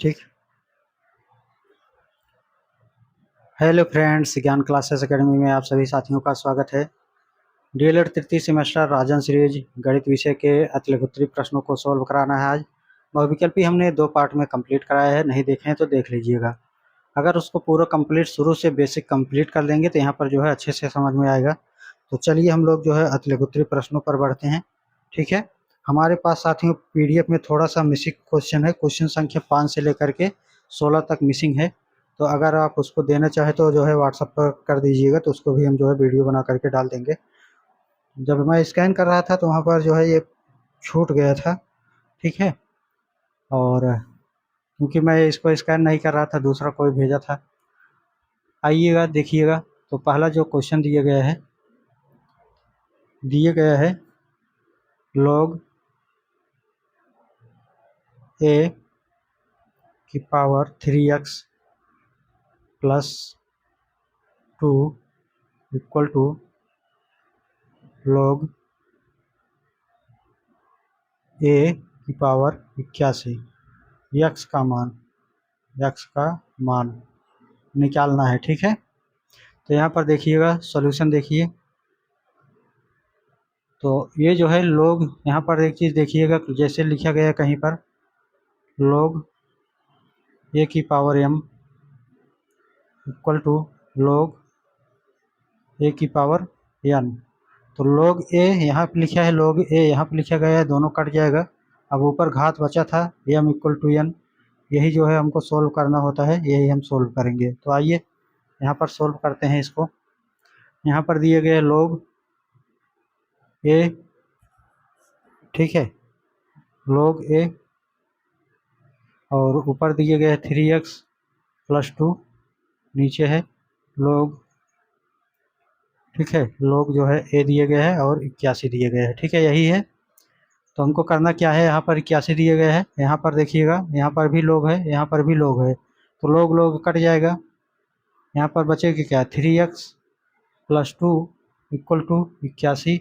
ठीक। Hello friends, ज्ञान classes academy में आप सभी साथियों का स्वागत है। डीएलएड तृतीय सेमेस्टर राजन सीरीज गणित विषय के अतिलघुत्तरी प्रश्नों को सॉल्व कराना है आज। बहुविकल्पी हमने 2 पार्ट में कंप्लीट कराया है, नहीं देखे हैं तो देख लीजिएगा। अगर उसको पूरा कंप्लीट शुरू से बेसिक कंप्लीट कर लेंगे तो यहाँ पर जो है अच्छे से समझ में आएगा। तो चलिए हम लोग जो है अतिलघुत्तरी प्रश्नों पर बढ़ते हैं। ठीक है, हमारे पास साथियों पीडीएफ में थोड़ा सा मिसिंग क्वेश्चन है। क्वेश्चन संख्या 5 से लेकर के 16 तक मिसिंग है। तो अगर आप उसको देना चाहें तो जो है व्हाट्सएप पर कर दीजिएगा, तो उसको भी हम जो है वीडियो बना करके डाल देंगे। जब मैं स्कैन कर रहा था तो वहाँ पर जो है ये छूट गया था। ठीक है, और क्योंकि मैं इसको स्कैन नहीं कर रहा था, दूसरा कोई भेजा था। आइएगा देखिएगा। तो पहला जो क्वेश्चन दिया गया है log a की power 3x plus 2 equal to log a की पावर 81। x का मान निकालना है। ठीक है, तो यहाँ पर देखिएगा, सॉल्यूशन देखिए। तो ये जो है log, यहाँ पर एक चीज़ देखिएगा, जैसे लिखा गया है कहीं पर log a की power m equal to log a की पावर n। तो log a यहाँ पे लिखा है, log a यहाँ पे लिखा गया है, दोनों कट जाएगा। अब ऊपर घात बचा था m इक्वल टू n, यही जो है हमको सोल्व करना होता है, यही हम सोल्व करेंगे। तो आइए यहाँ पर सोल्व करते हैं इसको। यहाँ पर दिए गए log a, ठीक है, log a, और ऊपर दिए गए 3x प्लस 2, नीचे है log, ठीक है, log जो है a दिए गए हैं और 81 दिए गए हैं। ठीक है, यही है। तो हमको करना क्या है, यहाँ पर 81 दिए गए हैं, यहाँ पर देखिएगा, यहाँ पर भी log है, यहाँ पर भी log है, तो log log कट जाएगा। यहाँ पर बचेगा क्या, 3x प्लस 2 इक्वल टू 81।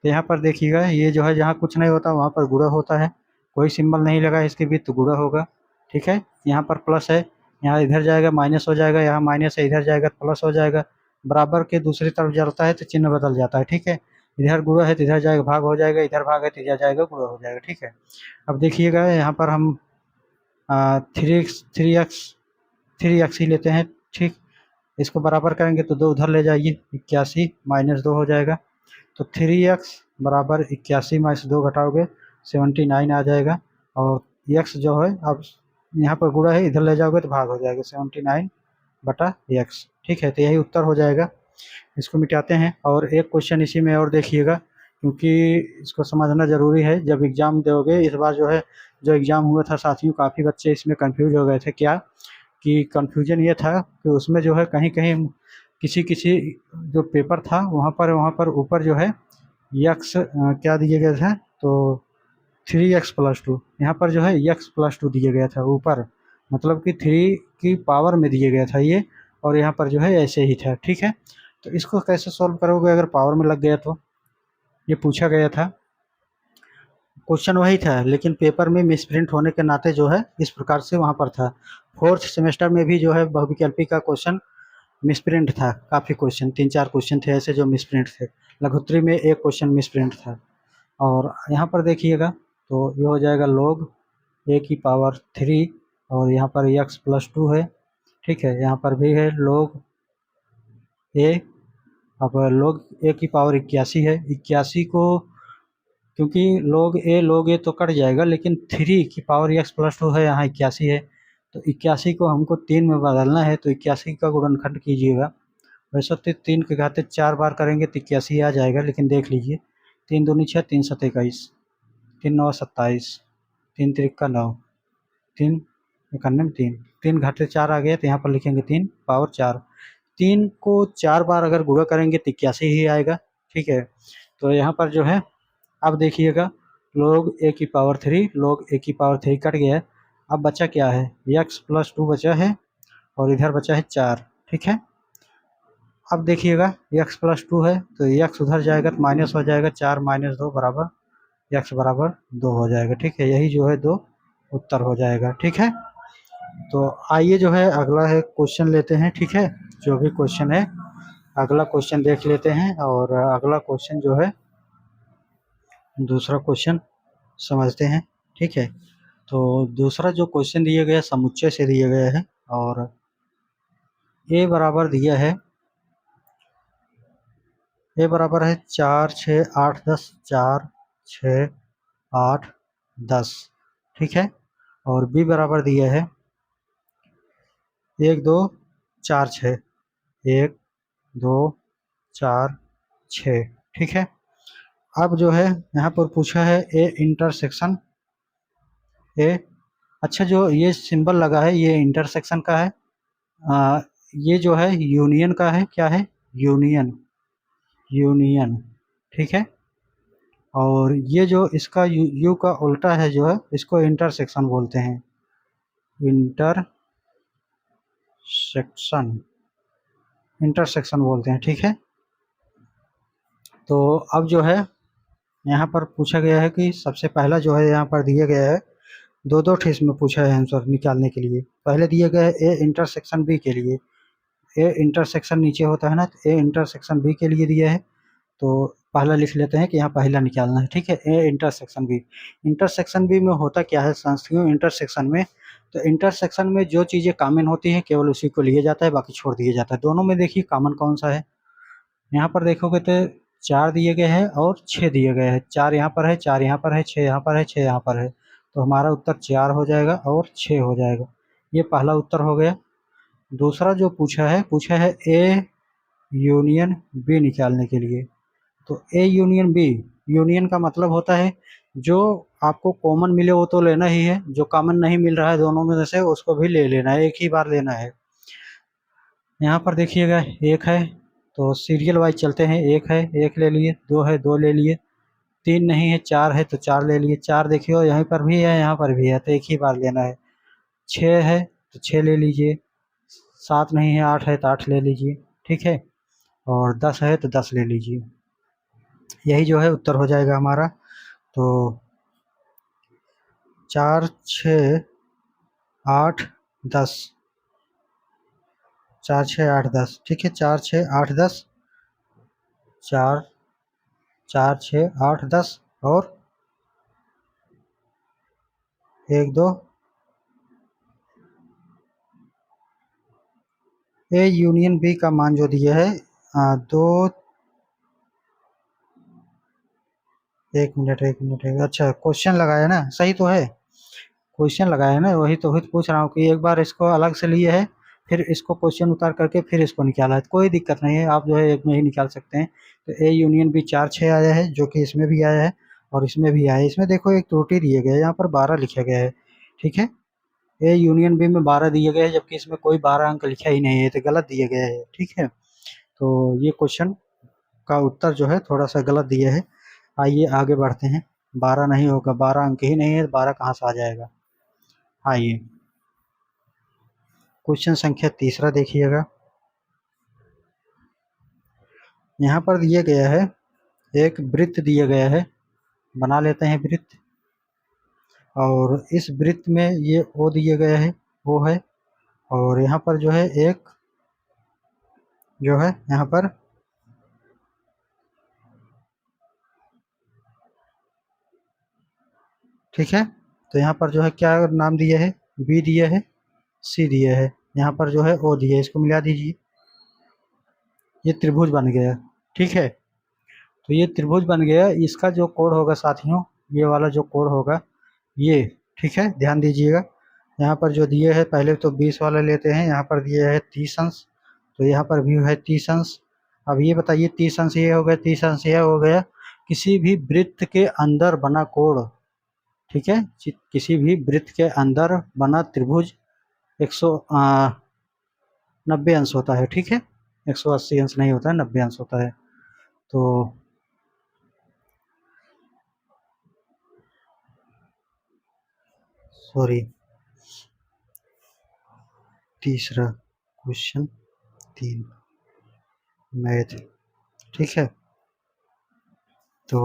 तो यहाँ पर देखिएगा, ये जो है जहाँ कुछ नहीं होता वहाँ पर गुणा होता है, कोई सिंबल नहीं लगा इसके बीच तो गुणा होगा। ठीक है, यहाँ पर प्लस है, यहाँ इधर जाएगा माइनस हो जाएगा, यहाँ माइनस है इधर जाएगा प्लस हो जाएगा। बराबर के दूसरी तरफ जाता है तो चिन्ह बदल जाता है। ठीक है, इधर गुणा है तो इधर जाएगा भाग हो जाएगा, इधर भाग है तो इधर जाएगा गुणा हो जाएगा। ठीक है, अब देखिएगा यहाँ पर हम 3x ही लेते हैं। ठीक, इसको बराबर करेंगे तो 2 उधर ले जाइए, 81 माइनस 2 हो जाएगा। तो 3x बराबर 81 में से 2 घटाओगे 79 आ जाएगा। और x जो है, अब यहाँ पर गुणा है, इधर ले जाओगे तो भाग हो जाएगा 79 बटा x। ठीक है, तो यही उत्तर हो जाएगा। इसको मिटाते हैं और एक क्वेश्चन इसी में और देखिएगा, क्योंकि इसको समझना ज़रूरी है। जब एग्ज़ाम दोगे इस बार जो है, जो एग्ज़ाम हुआ था साथियों, काफ़ी बच्चे इसमें कन्फ्यूज हो गए थे। क्या कि कन्फ्यूजन ये था कि उसमें जो है कहीं कहीं किसी किसी जो पेपर था वहाँ पर ऊपर जो है यक्स क्या दिया गया था, तो 3x प्लस 2, यहाँ पर जो है x प्लस 2 दिया गया था ऊपर, मतलब कि 3 की पावर में दिया गया था ये, और यहाँ पर जो है ऐसे ही था। ठीक है, तो इसको कैसे सॉल्व करोगे अगर पावर में लग गया तो, ये पूछा गया था। क्वेश्चन वही था लेकिन पेपर में मिसप्रिंट होने के नाते जो है इस प्रकार से वहाँ पर था। 4th सेमेस्टर में भी जो है बहुविकल्पी का क्वेश्चन मिसप्रिंट था, काफ़ी क्वेश्चन, 3-4 क्वेश्चन थे ऐसे जो मिसप्रिंट थे। लघुत्तरी में एक क्वेश्चन मिसप्रिंट था। और यहाँ पर देखिएगा, तो ये हो जाएगा log a की पावर 3 और यहाँ पर x प्लस 2 है। ठीक है, यहाँ पर भी है log a। अब log a की पावर 81 है। 81 को, क्योंकि log a तो कट जाएगा, लेकिन 3 की पावर x प्लस 2 है, यहाँ 81 है, तो 81 को हमको 3 में बदलना है, तो 81 का गुणनखंड कीजिएगा। वैसे तो 3 के घाते 4 बार करेंगे तो 81 आ जाएगा, लेकिन देख लीजिए, 3 दूनी 6, 3 7 21, 3 9 27, 3 3 9, 3 91 3, 3 घाटे 4 आ गया, तो यहाँ पर लिखेंगे 3 पावर 4। 3 को 4 बार अगर गुणा करेंगे तो 81 ही आएगा। ठीक है, तो यहाँ पर जो है, अब देखिएगा, log a की पावर 3, log a की पावर 3 कट गया है। अब बचा क्या है, x प्लस 2 बचा है और इधर बचा है 4। ठीक है, अब देखिएगा x प्लस 2 है तो x उधर जाएगा तो माइनस हो जाएगा, 4 माइनस 2 बराबर x बराबर 2 हो जाएगा। ठीक है, यही जो है 2 उत्तर हो जाएगा। ठीक है, तो आइए जो है अगला है क्वेश्चन लेते हैं, ठीक है। जो भी क्वेश्चन है अगला क्वेश्चन देख लेते हैं, और अगला क्वेश्चन जो है दूसरा क्वेश्चन समझते हैं, ठीक है। तो दूसरा जो क्वेश्चन दिया गया समुच्चय से दिया गया है, और ए बराबर दिया है, ए बराबर है 4 6 8 10, 4 6 8 10, ठीक है। और बी बराबर दिया है 1 2 4 6, 1 2 4 6, ठीक है। अब जो है यहाँ पर पूछा है ए इंटरसेक्शन ए, अच्छा जो ये सिंबल लगा है ये इंटरसेक्शन का है, आ, ये जो है यूनियन का है, क्या है, यूनियन, यूनियन, ठीक है। और ये जो इसका यू का उल्टा है जो है इसको इंटरसेक्शन बोलते हैं, इंटरसेक्शन, इंटरसेक्शन बोलते हैं, ठीक है। तो अब जो है यहाँ पर पूछा गया है कि सबसे पहला जो है यहाँ पर दिया गया है दो दो ठेस में पूछा है आंसर निकालने के लिए। पहले दिया गया है ए इंटरसेक्शन बी के लिए, ए इंटरसेक्शन नीचे होता है ना, तो ए इंटरसेक्शन बी के लिए दिया है। तो पहला लिख लेते हैं कि यहाँ पहला निकालना है, ठीक है। A intersection B, intersection B में होता क्या है संस्थियों इंटरसेक्शन में, तो इंटरसेक्शन में जो चीज़ें कॉमन होती हैं केवल उसी को लिया जाता है, बाकी छोड़ दिया जाता है। दोनों में देखिए कॉमन कौन सा है, यहाँ पर देखोगे तो 4 दिए गए हैं और 6 दिए गए हैं, 4 यहाँ पर है, 4 यहाँ पर है, 6 यहाँ पर है, 6 यहाँ पर है, तो हमारा उत्तर 4 हो जाएगा और 6 हो जाएगा। ये पहला उत्तर हो गया। दूसरा जो पूछा है ए यूनियन बी निकालने के लिए। तो ए यूनियन बी, यूनियन का मतलब होता है जो आपको कॉमन मिले वो तो लेना ही है, जो कॉमन नहीं मिल रहा है दोनों में से उसको भी ले लेना है, एक ही बार लेना है। यहाँ पर देखिएगा एक है तो सीरियल वाइज चलते हैं, एक है एक ले लिए, दो है दो ले लिए, तीन नहीं है चार है तो चार ले लिए, चार देखिए यहीं पर भी है यहाँ पर भी है तो एक ही बार लेना है। छः है तो छः ले लीजिए, सात नहीं है आठ है तो आठ ले लीजिए, ठीक है। और 10 है तो 10 ले लीजिए। यही जो है उत्तर हो जाएगा हमारा। तो 4 6 8 10, 4 6 8 10, ठीक है, 4 6 8 10, 4 4 6 8 10 और 1 2, ए यूनियन बी का मान जो दिया है दो, एक मिनट अच्छा क्वेश्चन लगाया ना, सही तो है, क्वेश्चन लगाया है ना, वही तो पूछ रहा हूँ कि एक बार इसको अलग से लिए है फिर इसको क्वेश्चन उतार करके फिर इसको निकाला है, तो कोई दिक्कत नहीं है, आप जो है एक में ही निकाल सकते हैं। तो ए यूनियन बी 4 6 आया है जो कि इसमें भी आया है और इसमें भी आया है। इसमें देखो एक त्रुटि दिए गए, यहाँ पर 12 लिखा गया है, ठीक है। ए यूनियन बी में 12 दिए गए हैं जबकि इसमें कोई 12 अंक लिखा ही नहीं है, तो गलत दिए गए हैं, ठीक है। तो ये क्वेश्चन का उत्तर जो है थोड़ा सा गलत दिया है। आइए आगे बढ़ते हैं। 12 नहीं होगा, 12 अंक ही नहीं है, 12 कहाँ से आ जाएगा। आइए क्वेश्चन संख्या तीसरा देखिएगा। यहाँ पर दिया गया है एक वृत्त दिया गया है, बना लेते हैं वृत्त। और इस वृत्त में ये ओ दिया गया है, वो है। और यहाँ पर जो है एक जो है यहाँ पर ठीक है। तो यहाँ पर जो है क्या नाम दिया है, बी दिया है, सी दिया है, यहाँ पर जो है ओ दिया है, इसको मिला दीजिए, ये त्रिभुज बन गया, ठीक है। तो ये त्रिभुज बन गया, इसका जो कोण होगा साथियों, ये वाला जो कोण होगा ये, ठीक है, ध्यान दीजिएगा। यहाँ पर जो दिए है पहले तो 20 वाला लेते हैं, यहाँ पर दिया है 30 अंश, तो यहाँ पर भी है 30 अंश। अब ये बताइए 30 अंश ये हो गया, 30 अंश ये हो गया, किसी भी वृत्त के अंदर बना कोण, ठीक है, किसी भी वृत्त के अंदर बना त्रिभुज 190 अंश होता है, ठीक है, 180 अंश नहीं होता है, 90 अंश होता है। तो सॉरी, तीसरा क्वेश्चन 3 मैथ, ठीक है। तो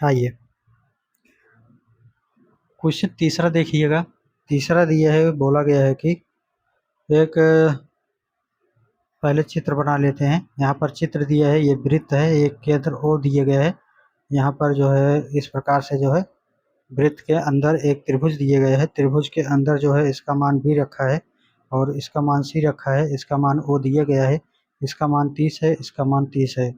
आइए क्वेश्चन तीसरा देखिएगा। तीसरा दिया है, बोला गया है कि एक पहले चित्र बना लेते हैं। यहाँ पर चित्र दिया है, ये वृत्त है, एक केंद्र ओ दिया गया है। यहाँ पर जो है इस प्रकार से जो है वृत्त के अंदर एक त्रिभुज दिए गए हैं। त्रिभुज के अंदर जो है इसका मान b रखा है और इसका मान c रखा है, इसका मान o दिया गया है, इसका मान 30 है, इसका मान 30 है।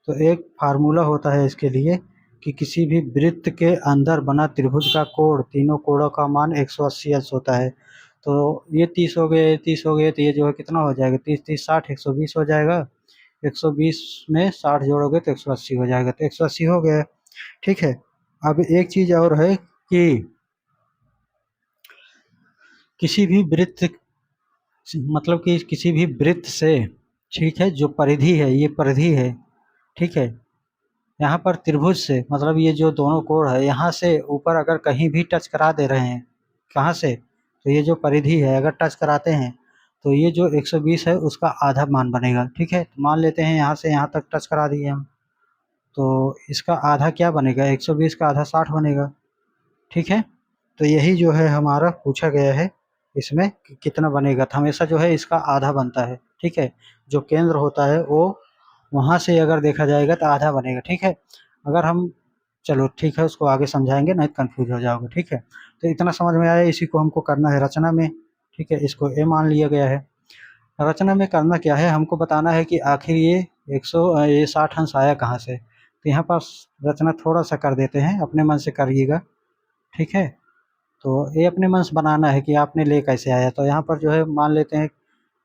तो एक फार्मूला होता है इसके लिए कि किसी भी वृत्त के अंदर बना त्रिभुज का कोण, तीनों कोणों का मान 180 अंश होता है। तो ये 30 हो गए, 30 हो गए, तो ये जो है कितना हो जाएगा, 30 30 60 120 हो जाएगा। 120 में 60 जोड़ोगे तो 180 हो जाएगा, तो 180 हो गया। ठीक है। अब एक चीज और है कि किसी भी वृत्त, मतलब कि किसी भी वृत्त से, ठीक है, जो परिधि है, ये परिधि है, ठीक है, यहाँ पर त्रिभुज से, मतलब ये जो दोनों कोण है, यहाँ से ऊपर अगर कहीं भी टच करा दे रहे हैं, कहाँ से, तो ये जो परिधि है अगर टच कराते हैं तो ये जो 120 है उसका आधा मान बनेगा। ठीक है, तो मान लेते हैं यहाँ से यहाँ तक टच करा दिए हम, तो इसका आधा क्या बनेगा, 120 का आधा 60 बनेगा। ठीक है, तो यही जो है हमारा पूछा गया है इसमें कि कितना बनेगा, तो हमेशा जो है इसका आधा बनता है। ठीक है, जो केंद्र होता है वो वहाँ से अगर देखा जाएगा तो आधा बनेगा। ठीक है, अगर हम, चलो ठीक है, उसको आगे समझाएंगे, नहीं तो कन्फ्यूज हो जाओगे। ठीक है, तो इतना समझ में आया, इसी को हमको करना है रचना में। ठीक है, इसको ए मान लिया गया है। रचना में करना क्या है, हमको बताना है कि आखिर ये 60 अंश आया कहाँ से। तो यहाँ पर रचना थोड़ा सा कर देते हैं, अपने मन से करिएगा। ठीक है, तो ये अपने मन से बनाना है कि आपने ले कैसे आया। तो यहाँ पर जो है मान लेते हैं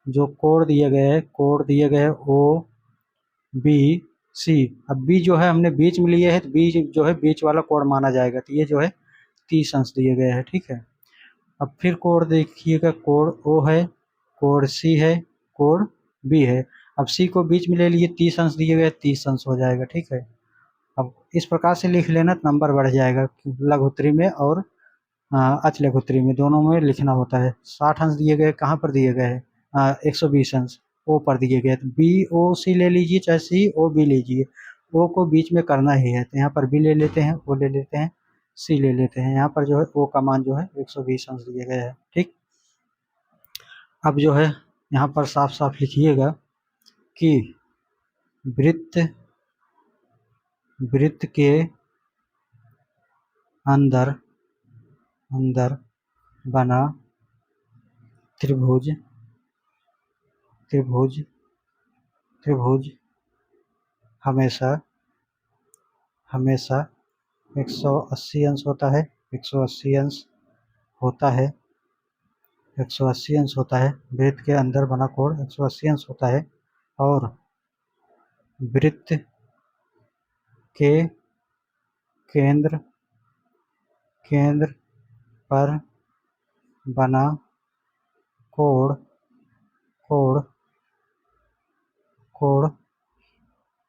जो कोण दिए गए हैं, कोण दिए गए ओ बी सी। अब बी जो है हमने बीच में लिए है, तो बी जो है बीच वाला कोण माना जाएगा, तो ये जो है 30 अंश दिए गए हैं। ठीक है, अब फिर कोण देखिएगा, कोण ओ है, कोण सी है, कोण बी है। अब सी को बीच में ले लिए, 30 अंश दिए गए, 30 अंश हो जाएगा। ठीक है, अब इस प्रकार से लिख लेना, नंबर बढ़ जाएगा, लघुत्तरी में और अच लघुत्तरी में, दोनों में लिखना होता है। 60 अंश दिए गए, कहाँ पर दिए गए हैं, 120 अंश ओ पर दिए गए, तो बी ओ सी ले लीजिए, चाहे सी ओ बी लीजिए, ओ को बीच में करना ही है, तो यहाँ पर बी ले लेते हैं, ओ ले लेते हैं, सी ले लेते हैं। यहाँ पर जो है ओ का मान जो है 120 अंश दिए गए हैं। ठीक, अब जो है यहाँ पर साफ साफ लिखिएगा कि वृत्त वृत्त के अंदर अंदर बना त्रिभुज त्रिभुज त्रिभुज हमेशा हमेशा 180 अंश होता है, 180 अंश होता है, 180 अंश होता है। वृत्त के अंदर बना कोण 180 अंश होता है और वृत्त के केंद्र केंद्र पर बना कोण कोण कोण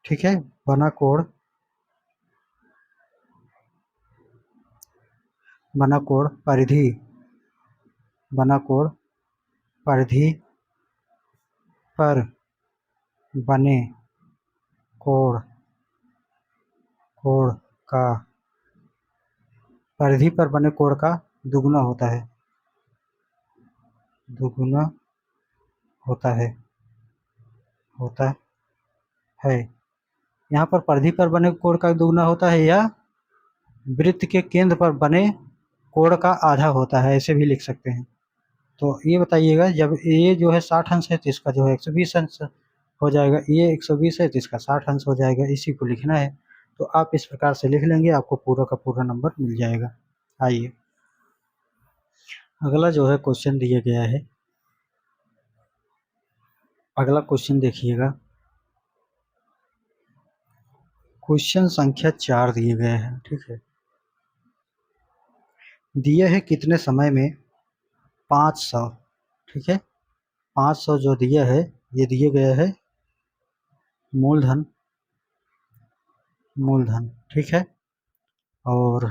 ठीक है, बना कोण बना कोण परिधि बना कोण परिधि पर बने कोण कोण का परिधि पर बने कोण का दुगुना होता है, दुगुना होता है होता है। यहाँ पर परिधि पर बने कोण का दुगुना होता है, या वृत्त के केंद्र पर बने कोण का आधा होता है, ऐसे भी लिख सकते हैं। तो ये बताइएगा, जब ये जो है 60 अंश है तो इसका जो है 120 अंश हो जाएगा, ये 120 है तो इसका 60 अंश हो जाएगा, इसी को लिखना है। तो आप इस प्रकार से लिख लेंगे, आपको पूरा का पूरा नंबर मिल जाएगा। आइए अगला जो है क्वेश्चन दिया गया है, अगला क्वेश्चन देखिएगा। क्वेश्चन संख्या 4 दिए गए हैं। ठीक है, दिया है कितने समय में 500। ठीक है, 500 जो दिया है, ये दिए गया है मूलधन, मूलधन। ठीक है, और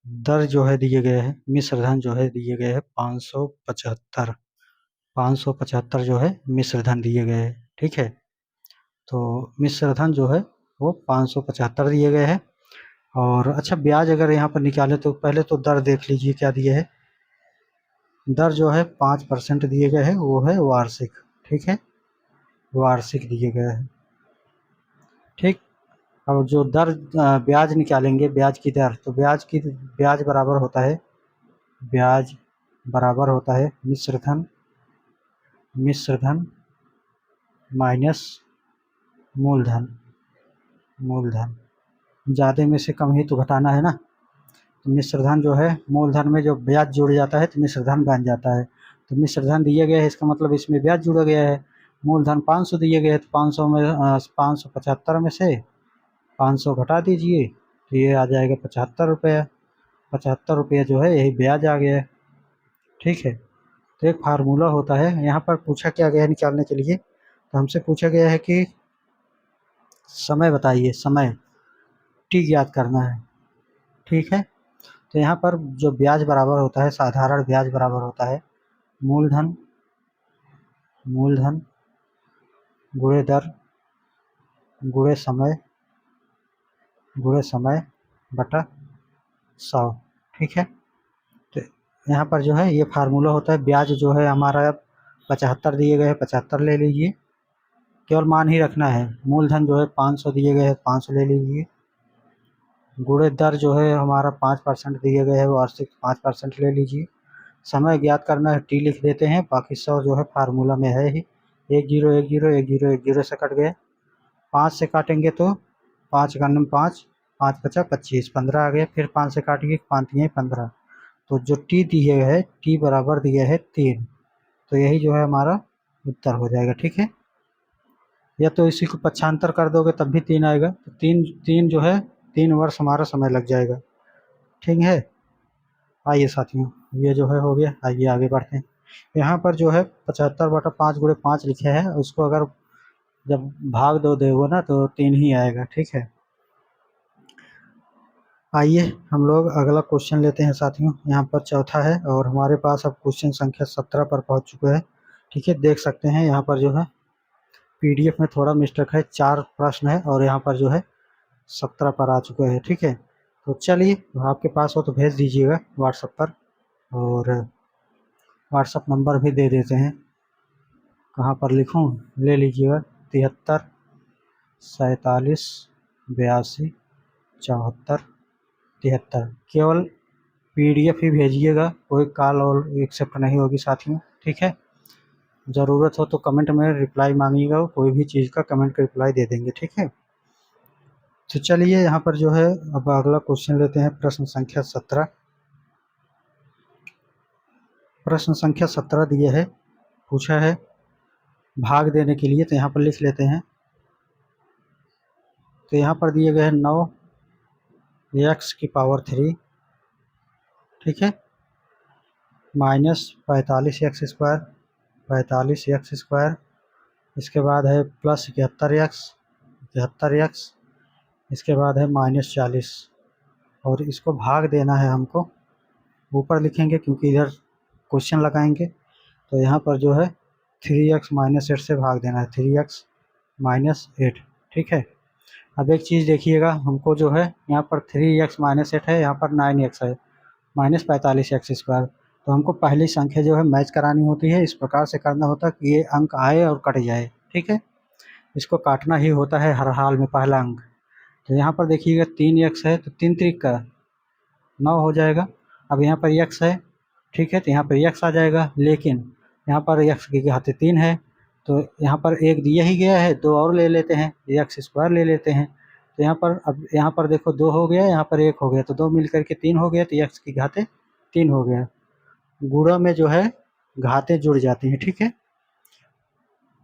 दर जो है दिए गए हैं, मिश्र धन जो है दिए गए हैं 575। 575 जो है मिश्र धन दिए गए हैं। ठीक है, तो मिश्र धन जो है वो 575 दिए गए हैं। और अच्छा ब्याज अगर यहाँ पर निकालें तो पहले तो दर देख लीजिए क्या दिए है। दर जो है 5% दिए गए हैं, वो है वार्षिक। ठीक है, वार्षिक दिए गए हैं। ठीक, अब जो दर ब्याज निकालेंगे, ब्याज की दर, तो ब्याज बराबर होता है, ब्याज बराबर होता है मिश्र धन माइनस मूलधन। मूलधन ज़्यादा में से कम ही तो घटाना है ना। तो मिश्रधन जो है, मूलधन में जो ब्याज जुड़ जाता है तो मिश्रधन बन जाता है। तो मिश्रधन दिए गए हैं, इसका मतलब इसमें ब्याज जुड़ा गया है। मूलधन 500 दिए गए हैं, तो 500 में 575 में से 500 घटा दीजिए तो ये आ जाएगा 75 रुपये। 75 रुपये जो है यही ब्याज आ गया है। ठीक है, तो एक फार्मूला होता है। यहाँ पर पूछा क्या गया है निकालने के लिए, तो हमसे पूछा गया है कि समय बताइए, समय टी ज्ञात करना है। ठीक है, तो यहाँ पर जो ब्याज बराबर होता है, साधारण ब्याज बराबर होता है मूलधन गुणे दर गुणे समय बटा 100। ठीक है, तो यहाँ पर जो है ये फार्मूला होता है। ब्याज जो है हमारा 75 दिए गए हैं, 75 ले लीजिए, केवल मान ही रखना है। मूलधन जो है 500 दिए गए हैं, 500 ले लीजिए। गुणे दर जो है हमारा 5% दिए गए हैं, वार्षिक 5% ले लीजिए। समय ज्ञात करना है, टी लिख देते हैं, बाकी 100 जो है फार्मूला में है ही। 1 0 1 0 1 0 1 0 से कट गए। 5 से काटेंगे तो 5 का नम 5, 5 बचा 25, 15 आ गया। फिर 5 से काटेंगे, 5 दिए 15। तो जो टी दिए है, टी बराबर दिया है 3। तो यही जो है हमारा उत्तर हो जाएगा। ठीक है, या तो इसी को पक्षांतर कर दोगे तब भी 3 आएगा। तो 3 जो है 3 वर्ष हमारा समय लग जाएगा। ठीक है, आइए साथियों, ये जो है हो गया। आइए आगे बढ़ते हैं। यहाँ पर जो है 75/5 गुणे 5 लिखे हैं, उसको अगर जब भाग दो देगो ना तो 3 ही आएगा। ठीक है, आइए हम लोग अगला क्वेश्चन लेते हैं साथियों। यहाँ पर चौथा है और हमारे पास अब क्वेश्चन संख्या 17 पर पहुँच चुके हैं। ठीक है, देख सकते हैं यहाँ पर जो है पीडीएफ में थोड़ा मिस्टेक है, 4 प्रश्न है और यहाँ पर जो है 17 पर आ चुके हैं। ठीक है, तो चलिए, आपके पास हो तो भेज दीजिएगा व्हाट्सएप पर, और व्हाट्सएप नंबर भी दे देते हैं। कहाँ पर लिखूँ, ले लीजिएगा 73 47 82 74 73। केवल पीडीएफ ही भेजिएगा, कोई कॉल और एक्सेप्ट नहीं होगी साथियों। ठीक है, ज़रूरत हो तो कमेंट में रिप्लाई मांगिएगा, कोई भी चीज़ का कमेंट का रिप्लाई दे देंगे। ठीक है, तो चलिए यहाँ पर जो है अब अगला क्वेश्चन लेते हैं, प्रश्न संख्या 17। प्रश्न संख्या 17 दिए है, पूछा है भाग देने के लिए, तो यहाँ पर लिख लेते हैं। तो यहाँ पर दिए गए हैं 9x⁻3। ठीक है, -45x², 45x², इसके बाद है +71x, इसके बाद है -40, और इसको भाग देना है हमको। ऊपर लिखेंगे क्योंकि इधर क्वेश्चन लगाएंगे। तो यहाँ पर जो है 3x-8 से भाग देना है, 3x-8। ठीक है, अब एक चीज़ देखिएगा, हमको जो है यहाँ पर 3x-8 है, यहाँ पर 9x है, -45x²। तो हमको पहली संख्या जो है मैच करानी होती है। इस प्रकार से करना होता है कि ये अंक आए और कट जाए। ठीक है, इसको काटना ही होता है हर हाल में, पहला अंक। तो यहाँ पर देखिएगा 3x है, तो 3 3 का 9 हो जाएगा। अब यहाँ पर x है, ठीक है, तो यहाँ पर x आ जाएगा, लेकिन यहाँ पर x की घात 3 है, तो यहाँ पर एक दिया ही गया है, 2 और ले लेते हैं, x² ले लेते हैं। तो यहाँ पर अब यहाँ पर देखो 2 हो गया, यहाँ पर 1 हो गया, तो 2 मिल करके 3 हो गया, तो x की घातें 3 हो गया। गुणा में जो है घातें जुड़ जाती हैं। ठीक है,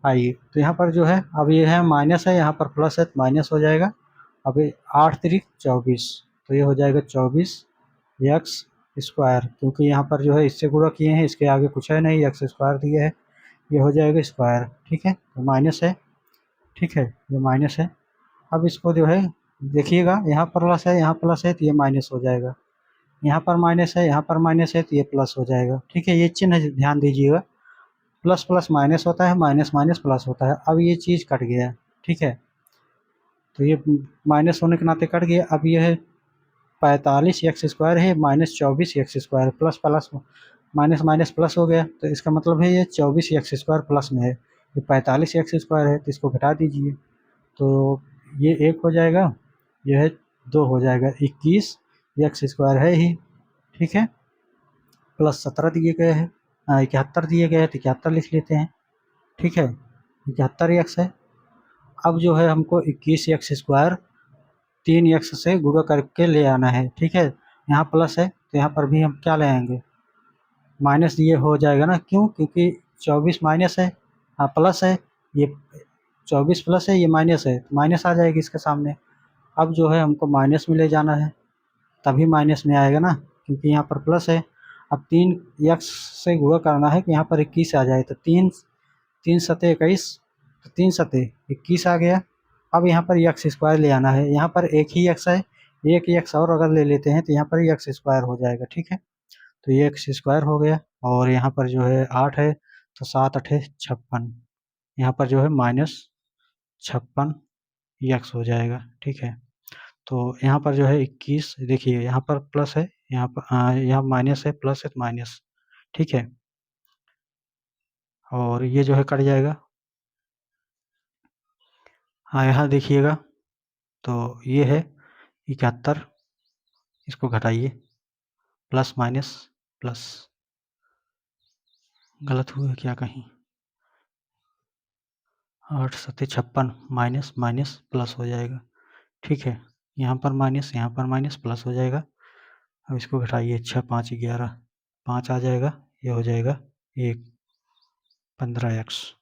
आइए, तो यहाँ पर जो है अब ये है माइनस है, यहाँ पर प्लस है, तो माइनस हो जाएगा। अब 8 3 24, तो ये हो जाएगा 24x², क्योंकि यहाँ पर जो है इससे गुणा किए हैं, इसके आगे कुछ है नहीं, x² दिए है, ये हो जाएगा स्क्वायर। ठीक है, तो माइनस है। ठीक है, ये माइनस है। अब इसको जो है देखिएगा, यहाँ पर प्लस है, यहाँ प्लस है, तो ये माइनस हो जाएगा। यहाँ पर माइनस है, यहाँ पर माइनस है, तो ये प्लस हो जाएगा। ठीक है, ये चिन्ह ध्यान दीजिएगा, प्लस प्लस माइनस होता है, माइनस माइनस प्लस होता है। अब ये चीज़ कट गया। ठीक है, तो ये माइनस होने के नाते कट गया। अब ये है 45x² है minus 24x², plus plus minus minus plus हो गया, तो इसका मतलब है ये 24x² प्लस में है। ये 45x² है तो इसको घटा दीजिए, तो ये 1 हो जाएगा, ये है 2 हो जाएगा, 21x² है ही, ठीक है। प्लस 17 दिए गए हैं, 71 दिए गए हैं तो 71 लिख लेते हैं, ठीक है। 71x है। अब जो है हमको 21x² 3x से गुणा करके ले आना है, ठीक है। यहाँ प्लस है तो यहाँ पर भी हम क्या ले आएंगे, माइनस, ये हो जाएगा ना, क्यों, क्योंकि 24 माइनस है, हाँ प्लस है, ये 24 प्लस है, ये माइनस है, माइनस आ जाएगी इसके सामने। अब जो है हमको माइनस में ले जाना है, तभी माइनस में आएगा ना, क्योंकि यहाँ पर प्लस है। अब 3x से गुणा करना है कि यहाँ पर 21 आ जाए, तो 3 सते 21, तो 3 सते 21 आ गया। अब यहाँ पर x² ले आना है, यहाँ पर एक ही x है, एक x और अगर ले लेते हैं तो यहाँ पर x² हो जाएगा, ठीक है। तो ये x² हो गया, और यहाँ पर जो है 8 है, तो 7 8 56, यहाँ पर जो है -56x हो जाएगा, ठीक है। तो यहाँ पर जो है 21, देखिए यहाँ पर प्लस है, यहाँ पर यहाँ माइनस है, प्लस है तो माइनस, ठीक है। और ये जो है कट जाएगा, हाँ यहाँ देखिएगा, तो ये है 71, इसको घटाइए, प्लस माइनस प्लस, गलत हुआ क्या कहीं, 8 सत्ते 56 माइनस माइनस प्लस हो जाएगा, ठीक है। यहाँ पर माइनस, यहाँ पर माइनस, प्लस हो जाएगा। अब इसको घटाइए, 6 5 11, 5 आ जाएगा, ये हो जाएगा 1 15x,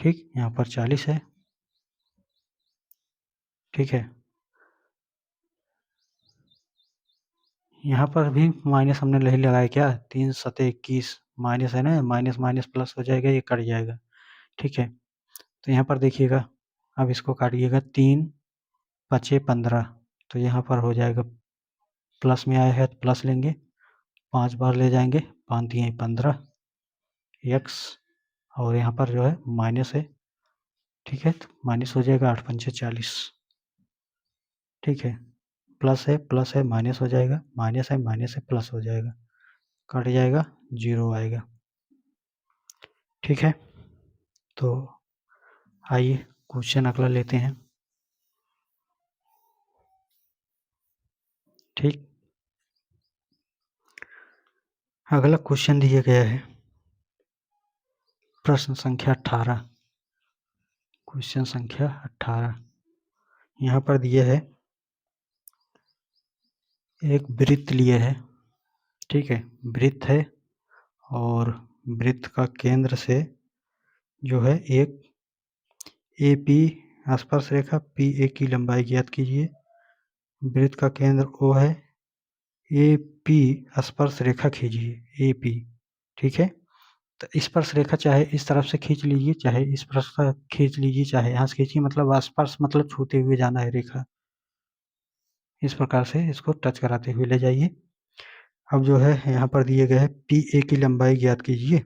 ठीक। यहाँ पर 40 है, ठीक है। यहाँ पर भी माइनस हमने नहीं लगाया क्या, 3 सते 21 माइनस है ना, माइनस माइनस प्लस हो जाएगा, ये कट जाएगा, ठीक है। तो यहाँ पर देखिएगा, अब इसको काटिएगा, 3 5 15, तो यहाँ पर हो जाएगा, प्लस में आया है तो प्लस लेंगे, 5 बार ले जाएंगे, 5 दिए 15 x, और यहाँ पर जो है माइनस है, ठीक है, तो माइनस हो जाएगा, 8 पंचे 40, ठीक है। प्लस है माइनस हो जाएगा, माइनस है प्लस हो जाएगा, कट जाएगा, 0 आएगा, ठीक है। तो आइए क्वेश्चन अगला लेते हैं, ठीक। अगला क्वेश्चन दिया गया है प्रश्न संख्या 18, क्वेश्चन संख्या 18 यहाँ पर दिया है, एक वृत्त लिए है, ठीक है, वृत्त है, और वृत्त का केंद्र से जो है एक AP स्पर्श रेखा PA की लंबाई ज्ञात कीजिए। वृत्त का केंद्र O है, AP स्पर्श रेखा खींचिए, AP, ठीक है। तो स्पर्श रेखा चाहे इस तरफ से खींच लीजिए, चाहे इस तरफ से खींच लीजिए, चाहे यहाँ से खींचिए, मतलब स्पर्श मतलब छूते हुए जाना है रेखा, इस प्रकार से इसको टच कराते हुए ले जाइए। अब जो है यहाँ पर दिए गए है PA की लंबाई ज्ञात कीजिए,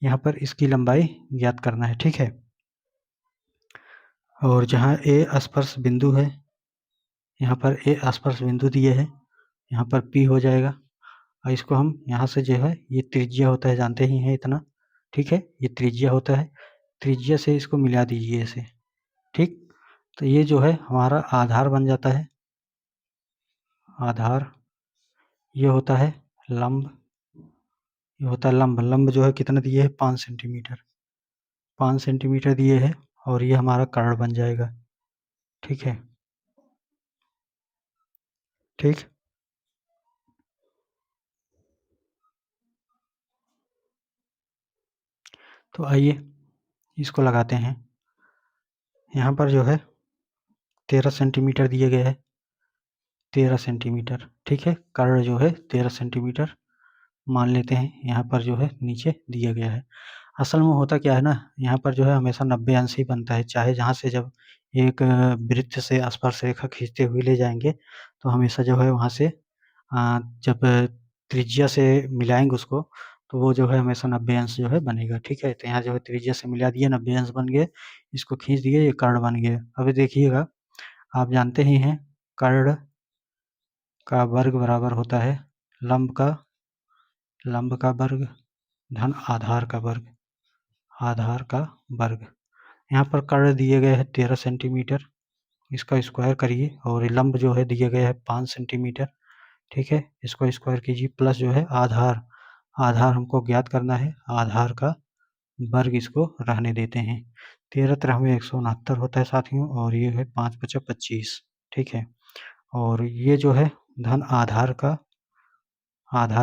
यहाँ पर इसकी लंबाई ज्ञात करना है, ठीक है। और जहाँ A स्पर्श बिंदु है, यहाँ पर A स्पर्श बिंदु दिए है, यहाँ पर P हो जाएगा, और इसको हम यहाँ से जो है, ये त्रिज्या होता है, जानते ही हैं इतना, ठीक है, ये त्रिज्या होता है, त्रिज्या से इसको मिला दीजिए ऐसे, ठीक। तो ये जो है हमारा आधार बन जाता है, आधार, ये होता है लंब, ये होता है लंब, लंब जो है कितना दिए है, 5 सेंटीमीटर, 5 सेंटीमीटर दिए है, और ये हमारा कर्ण बन जाएगा, ठीक है, ठीक। तो आइए इसको लगाते हैं, यहाँ पर जो है 13 सेंटीमीटर दिए गए है, 13 सेंटीमीटर, ठीक है, कर्ण जो है 13 सेंटीमीटर मान लेते हैं, यहाँ पर जो है नीचे दिया गया है। असल में होता क्या है ना, यहाँ पर जो है हमेशा 90 अंश ही बनता है, चाहे जहाँ से जब एक वृत्त से स्पर्श रेखा खींचते हुए ले जाएंगे, तो हमेशा जो है वहाँ से जब त्रिज्या से मिलाएंगे उसको, तो वो जो है हमेशा 90 अंश जो है बनेगा, ठीक है। तो यहाँ जो है त्रिज्या से मिला दिए, 90 अंश बन गए, इसको खींच दिए, ये कर्ण बन गया। अब देखिएगा आप जानते ही हैं कर्ण का वर्ग बराबर होता है लंब का वर्ग धन आधार का वर्ग, यहाँ पर कर्ण दिए गए हैं 13 सेंटीमीटर, इसका स्क्वायर करिए और लंब जो है दिए गए हैं 5 सेंटीमीटर, ठीक है। इसको स्क्वायर कीजिए प्लस जो है आधार हमको ज्ञात करना है, आधार का वर्ग इसको रहने देते हैं। 13 तरह में 169 होता है साथियों, और ये है 5 × 25, ठीक है। और ये जो है धन आधार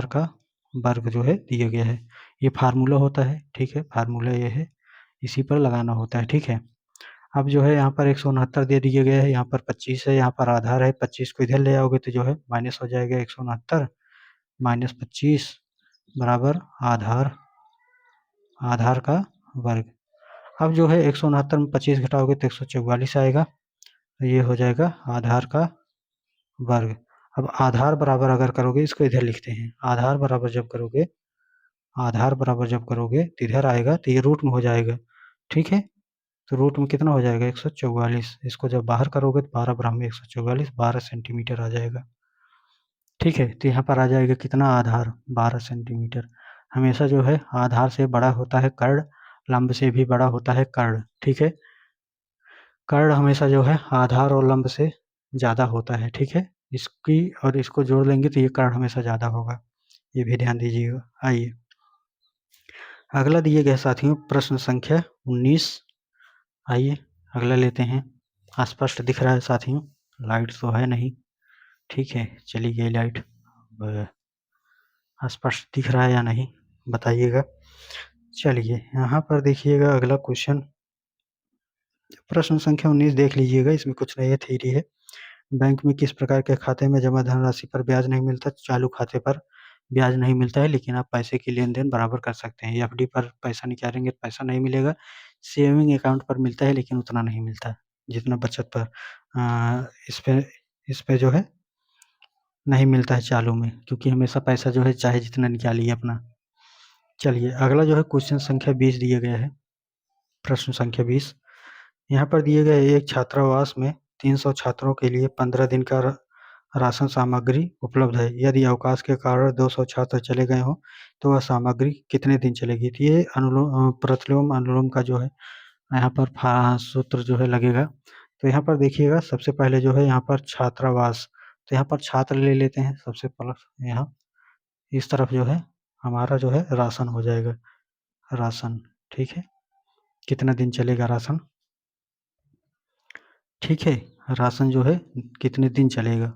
का वर्ग जो है दिया गया है, ये फार्मूला होता है, ठीक है। फार्मूला ये है, इसी पर लगाना होता है, ठीक है। अब जो है यहाँ पर 169 दे दिए गए हैं, यहाँ पर 25 है, यहाँ पर आधार है, 25 को इधर ले आओगे तो जो है माइनस हो जाएगा, 169 माइनस 25 बराबर आधार का वर्ग। अब जो है 169 में 25 घटाओगे तो 144 आएगा, तो ये हो जाएगा आधार का वर्ग। अब आधार बराबर अगर करोगे, इसको इधर लिखते हैं, आधार बराबर जब करोगे तो इधर आएगा तो ये रूट में हो जाएगा, ठीक है। तो रूट में कितना हो जाएगा 144, इसको जब बाहर करोगे तो 12 बराबर में 144, 12 सेंटीमीटर आ जाएगा, ठीक है। तो यहाँ पर आ जाएगा कितना आधार 12 सेंटीमीटर। हमेशा जो है आधार से बड़ा होता है कर्ण, लंब से भी बड़ा होता है कर्ण, ठीक है। कर्ण हमेशा जो है आधार और लंब से ज़्यादा होता है, ठीक है। इसकी और इसको जोड़ लेंगे तो ये कर्ण हमेशा ज़्यादा होगा, ये भी ध्यान दीजिएगा। आइए अगला दिए गए साथियों प्रश्न संख्या 19, आइए अगला लेते हैं। स्पष्ट दिख रहा है साथियों, लाइट तो है नहीं, ठीक है, चली गई लाइट। स्पष्ट दिख रहा है या नहीं बताइएगा। चलिए यहाँ पर देखिएगा अगला क्वेश्चन, प्रश्न संख्या 19 देख लीजिएगा, इसमें कुछ नहीं है, थ्योरी है। बैंक में किस प्रकार के खाते में जमा धनराशि पर ब्याज नहीं मिलता? चालू खाते पर ब्याज नहीं मिलता है, लेकिन आप पैसे की लेन-देन बराबर कर सकते हैं। एफडी पर पैसा निकालेंगे तो पैसा नहीं मिलेगा, सेविंग अकाउंट पर मिलता है लेकिन उतना नहीं मिलता जितना बचत पर इस पे जो है नहीं मिलता है चालू में, क्योंकि हमेशा पैसा जो है चाहे जितना निकालिए अपना। चलिए अगला जो है क्वेश्चन संख्या 20 दिया गया है, प्रश्न संख्या 20। यहाँ पर दिए गए एक छात्रावास में 300 छात्रों के लिए 15 दिन का राशन सामग्री उपलब्ध है। यदि अवकाश के कारण 200 छात्र चले गए हों तो वह सामग्री कितने दिन चलेगी? तो ये प्रतिलोम अनुलोम का जो है यहाँ पर सूत्र जो है लगेगा। तो यहाँ पर देखिएगा सबसे पहले जो है यहाँ पर छात्रावास, तो यहाँ पर छात्र ले लेते हैं सबसे पहले, यहाँ इस तरफ जो है हमारा जो है राशन हो जाएगा, राशन, ठीक है। कितना दिन चलेगा राशन, ठीक है, राशन जो है कितने दिन चलेगा।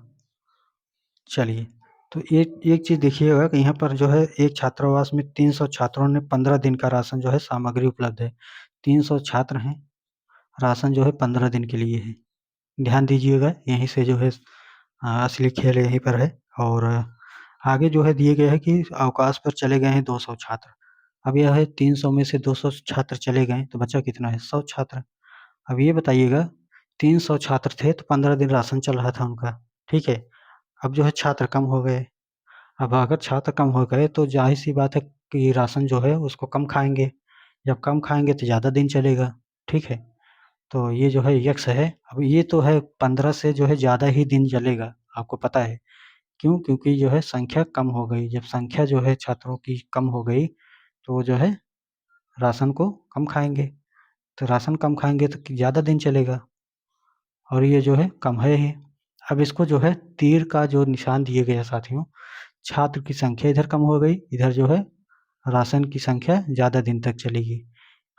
चलिए तो एक चीज़ देखिएगा कि यहाँ पर जो है एक छात्रावास में 300 छात्रों ने 15 दिन का राशन जो है सामग्री उपलब्ध है। 300 छात्र हैं, राशन जो है 15 दिन के लिए है। ध्यान दीजिएगा, यहीं से जो है असली खेल यहीं पर है। और आगे जो है दिए गए हैं कि अवकाश पर चले गए हैं 200 छात्र। अब यह है 300 में से 200 छात्र चले गए तो बचा कितना है 100 छात्र। अब ये बताइएगा 300 छात्र थे तो 15 दिन राशन चल रहा था उनका, ठीक है। अब जो है छात्र कम हो गए, अब अगर छात्र कम हो गए तो ज़ाहिर-सी बात है कि राशन जो है उसको कम खाएँगे, जब कम खाएँगे तो ज़्यादा दिन चलेगा, ठीक है। तो ये जो है यक्स है, अब ये तो है 15 से जो है ज़्यादा ही दिन चलेगा, आपको पता है। क्यों? क्योंकि जो है संख्या कम हो गई, जब संख्या जो है छात्रों की कम हो गई, तो वो जो है राशन को कम खाएँगे, तो राशन कम खाएँगे तो ज़्यादा दिन चलेगा, और ये जो है कम है ही। अब इसको जो है तीर का जो निशान दिए गए हैं साथियों, छात्र की संख्या इधर कम हो गई, इधर जो है राशन की संख्या ज़्यादा दिन तक चलेगी।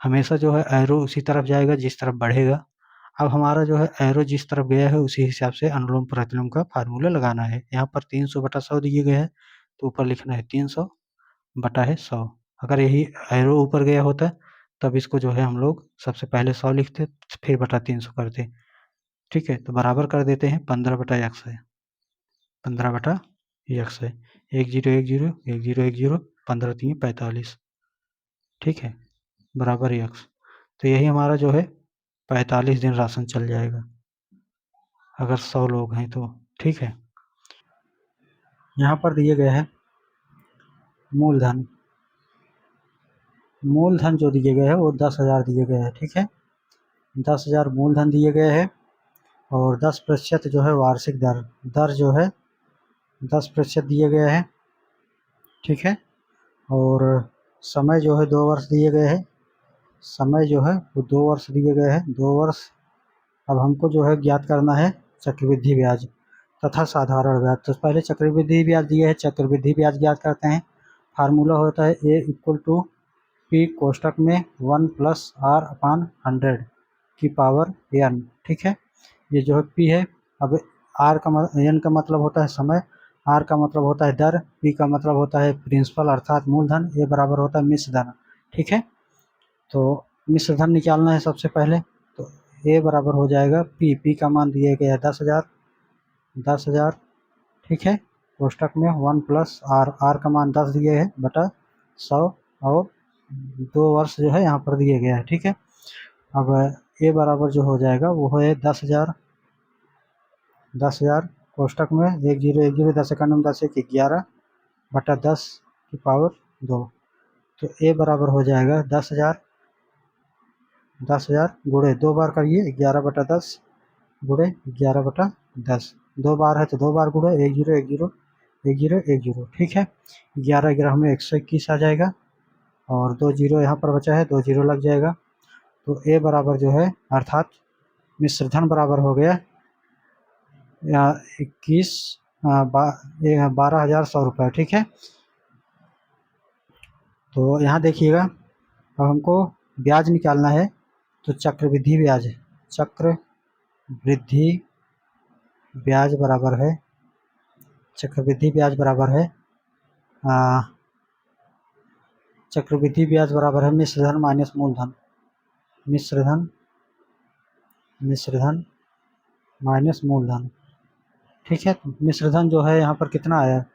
हमेशा जो है एरो उसी तरफ जाएगा जिस तरफ बढ़ेगा। अब हमारा जो है एरो जिस तरफ गया है उसी हिसाब से अनुलोम प्रतिलोम का फार्मूला लगाना है। यहाँ पर 300/100 दिए गए हैं, तो ऊपर लिखना है 300/100। अगर यही एरो ऊपर गया होता तब इसको जो है हम लोग सबसे पहले 100 लिखते, फिर बटा 300 करते, ठीक है। तो बराबर कर देते हैं 15/100 है, 15/100 है, 1 0 1 0 1 0 1 0, 15 3 45, ठीक है, बराबर यक्स। तो यही हमारा जो है 45 दिन राशन चल जाएगा अगर 100 लोग हैं तो, ठीक है। यहाँ पर दिए गए हैं मूलधन, मूलधन जो दिए गए हैं वो 10,000 दिए गए हैं, ठीक है। 10,000 मूलधन दिए गए हैं और 10% जो है वार्षिक दर दर जो है 10% दिए गए हैं, ठीक है। और समय जो है 2 वर्ष दिए गए हैं, समय जो है वो 2 वर्ष दिए गए हैं, 2 वर्ष। अब हमको जो है ज्ञात करना है चक्रवृद्धि ब्याज तथा साधारण ब्याज। तो पहले चक्रवृद्धि ब्याज दिए है, चक्रवृद्धि ब्याज ज्ञात करते हैं। फार्मूला होता है ए इक्वल टू पी कोष्टक में 1 प्लस आर अपान 100 की पावर n, ठीक है। ये जो है पी है। अब आर का एन का मतलब होता है समय, आर का मतलब होता है दर, पी का मतलब होता है प्रिंसिपल अर्थात मूलधन, ए बराबर होता है मिश्र धन, ठीक है। तो मिश्र धन निकालना है सबसे पहले, तो ए बराबर हो जाएगा पी का मान दिए गए है 10,000, ठीक है। कोष्टक में 1 प्लस आर का मान 10 दिए है बटा 100 और 2 वर्ष जो है यहाँ पर दिए गए हैं, ठीक है। अब ए बराबर जो हो जाएगा वो है 10,000 कोष्टक में 1010 10 सेकंड में 10 1 11 बटा 10 की पावर 2। तो ए बराबर हो जाएगा 10,000 गुणे 2 बार करिए 11 बटा 10 गुणे 11 बटा 10, 2 बार है तो 2 बार गुणे 1010 ठीक है। 11 में 121 आ जाएगा और 2 जीरो यहाँ पर बचा है, 2 जीरो लग जाएगा। तो ए बराबर जो है अर्थात मिश्रधन बराबर हो गया 12,100 रुपये, ठीक है। तो यहाँ देखिएगा अब हमको ब्याज निकालना है, तो चक्रवृद्धि ब्याज बराबर है चक्रवृद्धि ब्याज बराबर है चक्रवृद्धि ब्याज बराबर है मिश्रधन माइनस मूलधन, मिश्रधन माइनस मूलधन, ठीक है। मिश्रधन जो है यहाँ पर कितना आया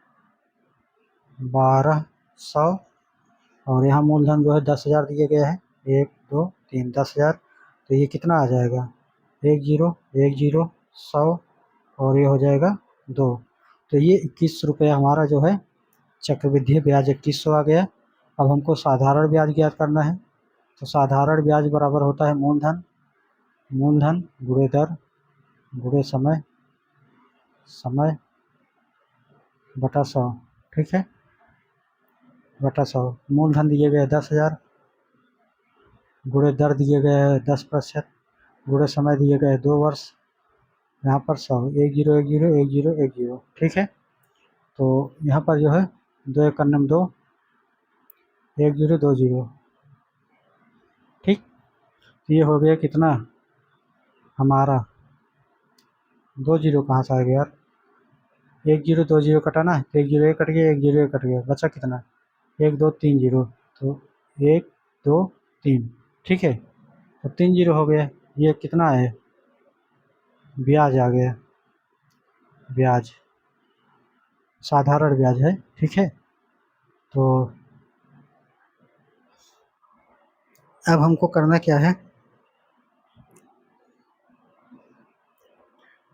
1200 और यहाँ मूलधन जो है 10,000 दिए गए हैं, 1 2 3 10,000। तो ये कितना आ जाएगा 1,0 और ये हो जाएगा 2। तो ये 21 रुपये हमारा जो है चक्रवृद्धि ब्याज 2100 आ गया। अब हमको साधारण ब्याज ज्ञात करना है, तो साधारण ब्याज बराबर होता है मूलधन गुणे दर गुणे समय बटा 100, ठीक है, बटा 100। मूलधन दिए गए 10,000 गुणे दर दिए गए 10% गुणे समय दिए गए 2 वर्ष, यहाँ पर 100 10101010, ठीक है। तो यहाँ पर जो है 2 1 2 1020, ठीक। तो ये हो गया कितना हमारा 2 जीरो कहाँ से आ गया यार, 1020 कटाना, तो 1 0 कट गया, 1 0 कट गया, बचा कितना 1 2 3 0, तो 1 2 3, ठीक है। तो 3 जीरो हो गया, ये कितना है ब्याज आ गया, ब्याज साधारण ब्याज है, ठीक है। तो अब हमको करना क्या है,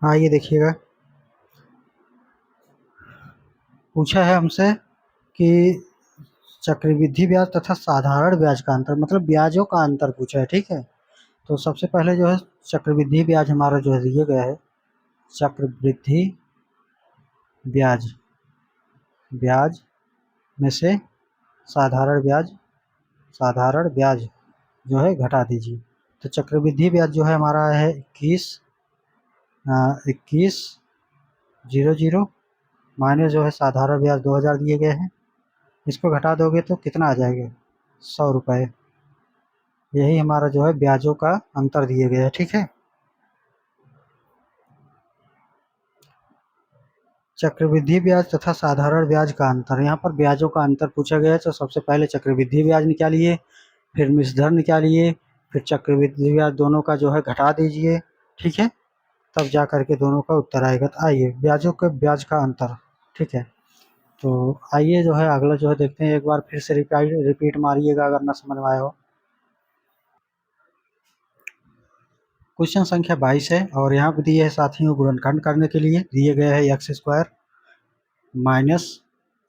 ये देखिएगा पूछा है हमसे कि चक्रवृद्धि ब्याज तथा साधारण ब्याज का अंतर, मतलब ब्याजों का अंतर पूछा है, ठीक है। तो सबसे पहले जो है चक्रवृद्धि ब्याज हमारा जो है दिया गया है, चक्रवृद्धि ब्याज में से साधारण ब्याज जो है घटा दीजिए। तो चक्रवृद्धि ब्याज जो है हमारा है 21,000 माइनस जो है साधारण ब्याज 2,000 दिए गए हैं, इसको घटा दोगे तो कितना आ जाएगा 100 रुपये। यही हमारा जो है ब्याजों का अंतर दिए गए हैं, ठीक है। चक्रवृद्धि ब्याज तथा साधारण ब्याज का अंतर, यहाँ पर ब्याजों का अंतर पूछा गया है। तो सबसे पहले चक्रवृद्धि ब्याज निकालिए, फिर मिश्रधन निकालिए, फिर चक्रवृद्धि ब्याज, दोनों का जो है घटा दीजिए, ठीक है, तब जा करके दोनों का उत्तर आएगा। तो आइए ब्याजों के ब्याज का अंतर, ठीक है। तो आइए जो है अगला जो है देखते हैं, एक बार फिर से रिपीट मारिएगा अगर ना समझ में आया हो। क्वेश्चन संख्या 22 है और यहाँ पे दिए है साथियों गुणनखंड करने के लिए दिए गए है x² minus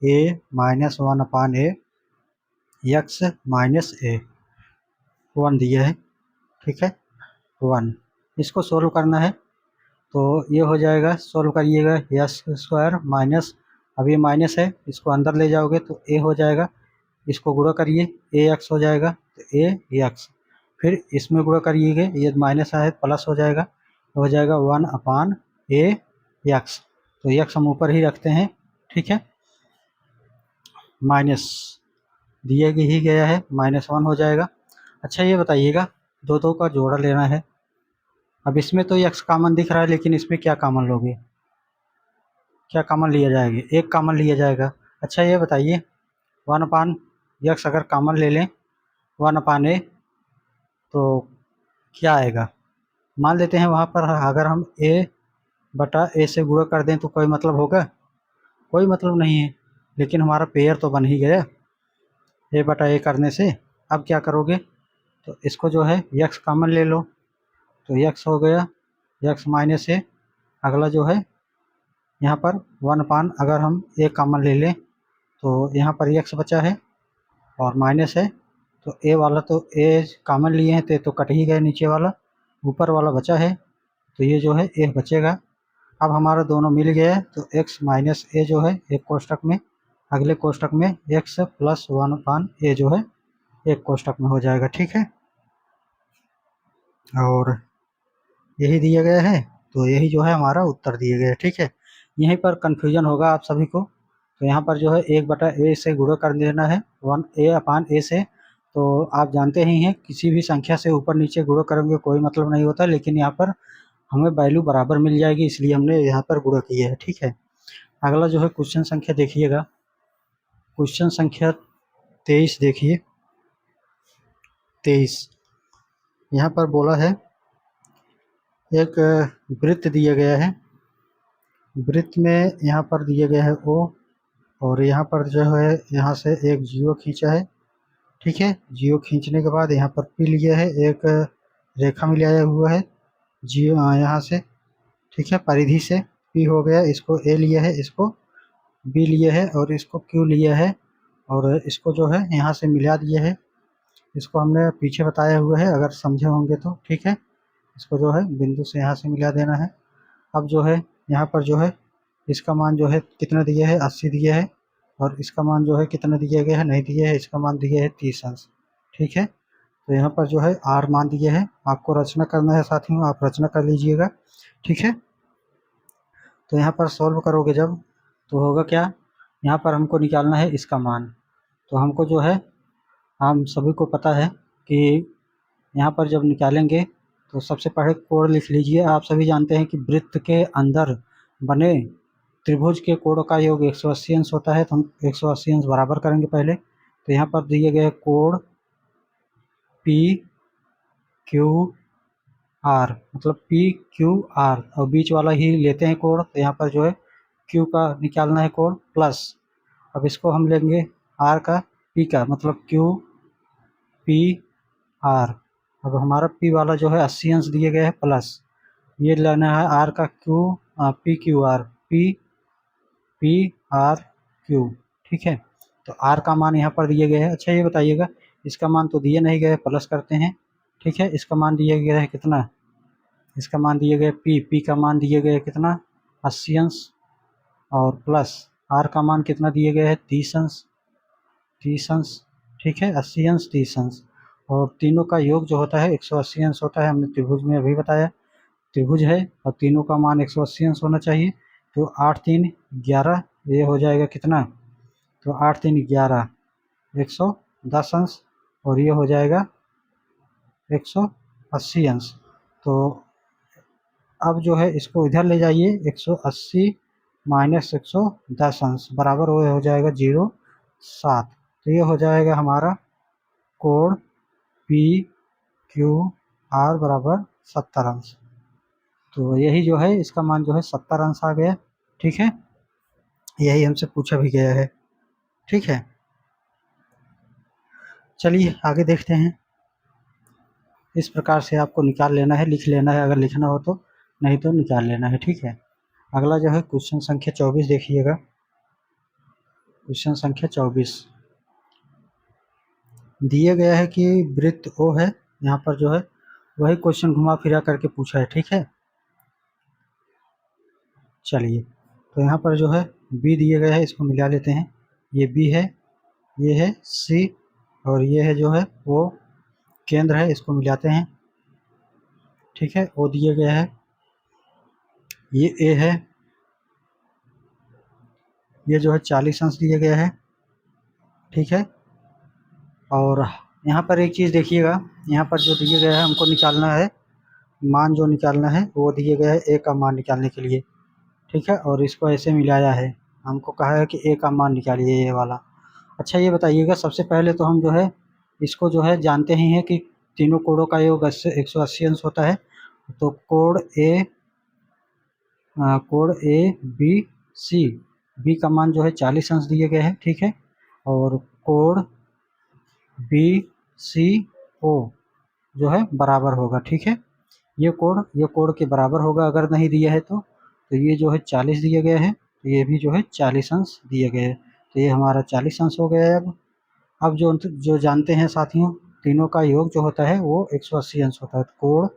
a minus 1/a x minus a 1 दिया है, ठीक है 1। इसको सोल्व करना है, तो ये हो जाएगा, सोल्व करिएगा, एक्स स्क्वायर माइनस, अब ये माइनस है, इसको अंदर ले जाओगे तो ए हो जाएगा, इसको गुणा करिए, ए एक्स हो जाएगा, तो ए एक्स, फिर इसमें गुणा करिएगा, ये माइनस है प्लस हो जाएगा, हो जाएगा 1 ए एक्स, तो एक्स हम ऊपर ही रखते हैं, ठीक है, माइनस दिया ही गया है, -1 हो जाएगा। अच्छा ये बताइएगा, दो दो का जोड़ा लेना है, अब इसमें तो एक्स कॉमन दिख रहा है, लेकिन इसमें क्या कॉमन लोगे, क्या कॉमन लिया जाएगा, एक कॉमन लिया जाएगा। अच्छा ये बताइए, 1/x अगर कॉमन ले लें, 1/a, तो क्या आएगा, मान लेते हैं वहाँ पर अगर हम a/a से गुणा कर दें तो कोई मतलब होगा, कोई मतलब नहीं है, लेकिन हमारा पेयर तो बन ही गया a/a करने से। अब क्या करोगे, तो इसको जो है x कॉमन ले लो, तो x हो गया x माइनस a, अगला जो है यहाँ पर 1 अगर हम a कॉमन ले लें तो यहाँ पर x बचा है और माइनस है, तो a वाला तो a कॉमन लिए हैं तो कट ही गए, नीचे वाला, ऊपर वाला बचा है, तो ये जो है a बचेगा। अब हमारा दोनों मिल गया है, तो x माइनस a जो है एक कोष्टक में, अगले कोष्टक में x प्लस 1/a जो है एक कोष्टक में हो जाएगा, ठीक है, और यही दिया गया है, तो यही जो है हमारा उत्तर दिए गए, ठीक है। यहीं पर कन्फ्यूजन होगा आप सभी को, तो यहाँ पर जो है 1/a से गुणा कर देना है, 1a/a से, तो आप जानते ही हैं किसी भी संख्या से ऊपर नीचे गुणा करेंगे कोई मतलब नहीं होता, लेकिन यहाँ पर हमें वैल्यू बराबर मिल जाएगी, इसलिए हमने यहाँ पर गुणा किया है, ठीक है। अगला जो है क्वेश्चन संख्या देखिएगा, क्वेश्चन संख्या 23 देखिए, 23 यहाँ पर बोला है, एक वृत्त दिया गया है, वृत्त में यहाँ पर दिया गया है O, और यहाँ पर जो है यहाँ से एक जीरो खींचा है, ठीक है, जीरो खींचने के बाद यहाँ पर P लिया है, एक रेखा मिलाया हुआ है जीरो यहाँ से, ठीक है, परिधि से P हो गया, इसको A लिया है, इसको B लिया है और इसको Q लिया है, और इसको जो है यहाँ से मिला दिया है, इसको हमने पीछे बताया हुआ है अगर समझे होंगे तो, ठीक है, इसको जो है बिंदु से यहाँ से मिला देना है। अब जो है यहाँ पर जो है इसका मान जो है कितना दिया है, 80 दिया है, और इसका मान जो है कितना दिया गया है, नहीं दिया है, इसका मान दिया है 30 अंश, ठीक है, तो यहाँ पर जो है R मान दिया है, आपको रचना करना है साथियों, आप रचना कर लीजिएगा, ठीक है। तो यहाँ पर सॉल्व करोगे जब, तो होगा क्या, यहाँ पर हमको निकालना है इसका मान, तो हमको जो है, हम सभी को पता है कि यहाँ पर जब निकालेंगे तो सबसे पहले कोण लिख लीजिए, आप सभी जानते हैं कि वृत्त के अंदर बने त्रिभुज के कोण का योग 180 अंश होता है, तो हम 180 अंश बराबर करेंगे पहले, तो यहाँ पर दिए गए कोण पी क्यू आर, मतलब पी क्यू आर, और बीच वाला ही लेते हैं कोण, तो यहाँ पर जो है क्यू का निकालना है कोण प्लस, अब इसको हम लेंगे आर का, पी का, मतलब क्यू पी आर, अब हमारा पी वाला जो है 80 अंश दिए गए हैं प्लस, ये लेना है आर का Q, P Q R, P R Q, ठीक है, तो आर का मान यहाँ पर दिए गए हैं। अच्छा ये बताइएगा, इसका मान तो दिए नहीं गए, प्लस करते हैं, ठीक है, इसका मान दिया गया है कितना, इसका मान दिए गए पी का मान दिए गए कितना 80 अंश, और प्लस आर का मान कितना दिए गए हैं 30 अंश, 30 अंश, ठीक है, 80 अंश 30 अंश, और तीनों का योग जो होता है 180 अंश होता है, हमने त्रिभुज में अभी बताया, त्रिभुज है और तीनों का मान 180 अंश होना चाहिए, तो 8 3 11, ये हो जाएगा कितना, तो 8 3 11 110 अंश, और ये हो जाएगा 180 अंश, तो अब जो है इसको इधर ले जाइए, 180 माइनस 110 अंश बराबर हो जाएगा 0.7, तो ये हो जाएगा हमारा कोण पी क्यू आर बराबर 70 अंश, तो यही जो है इसका मान जो है 70 अंश आ गया, ठीक है, यही हमसे पूछा भी गया है, ठीक है। चलिए आगे देखते हैं, इस प्रकार से आपको निकाल लेना है, लिख लेना है अगर लिखना हो तो, नहीं तो निकाल लेना है, ठीक है। अगला जो है क्वेश्चन संख्या 24 देखिएगा, क्वेश्चन संख्या 24 दिया गया है कि वृत्त ओ है, यहाँ पर जो है वही क्वेश्चन घुमा फिरा करके पूछा है, ठीक है, चलिए, तो यहाँ पर जो है बी दिए गए है, इसको मिला लेते हैं। ये बी है, ये है सी, और ये है जो है वो केंद्र है, इसको मिलाते हैं। ठीक है, ओ दिए गया है, ये ए है, ये जो है 40 अंश दिया गया है। ठीक है, और यहाँ पर एक चीज़ देखिएगा, यहाँ पर जो दिए गया है हमको निकालना है, मान जो निकालना है वो दिए गया है ए का मान निकालने के लिए। ठीक है, और इसको ऐसे मिलाया है, हमको कहा है कि ए का मान निकालिए, ये वाला। अच्छा ये बताइएगा, सबसे पहले तो हम जो है इसको जो है जानते ही हैं कि तीनों कोणों का योग 180 अंश होता है। तो कोण ए बी सी, बी का मान जो है 40 अंश दिए गए हैं। ठीक है, और कोण बी सी ओ जो है बराबर होगा। ठीक है, ये कोण के बराबर होगा, अगर नहीं दिया है तो ये जो है 40 दिए गए हैं, तो ये भी जो है 40 अंश दिए गए हैं, तो ये हमारा 40 अंश हो गया है। अब जो जो जानते हैं साथियों, तीनों का योग जो होता है वो 180 अंश होता है। तो कोण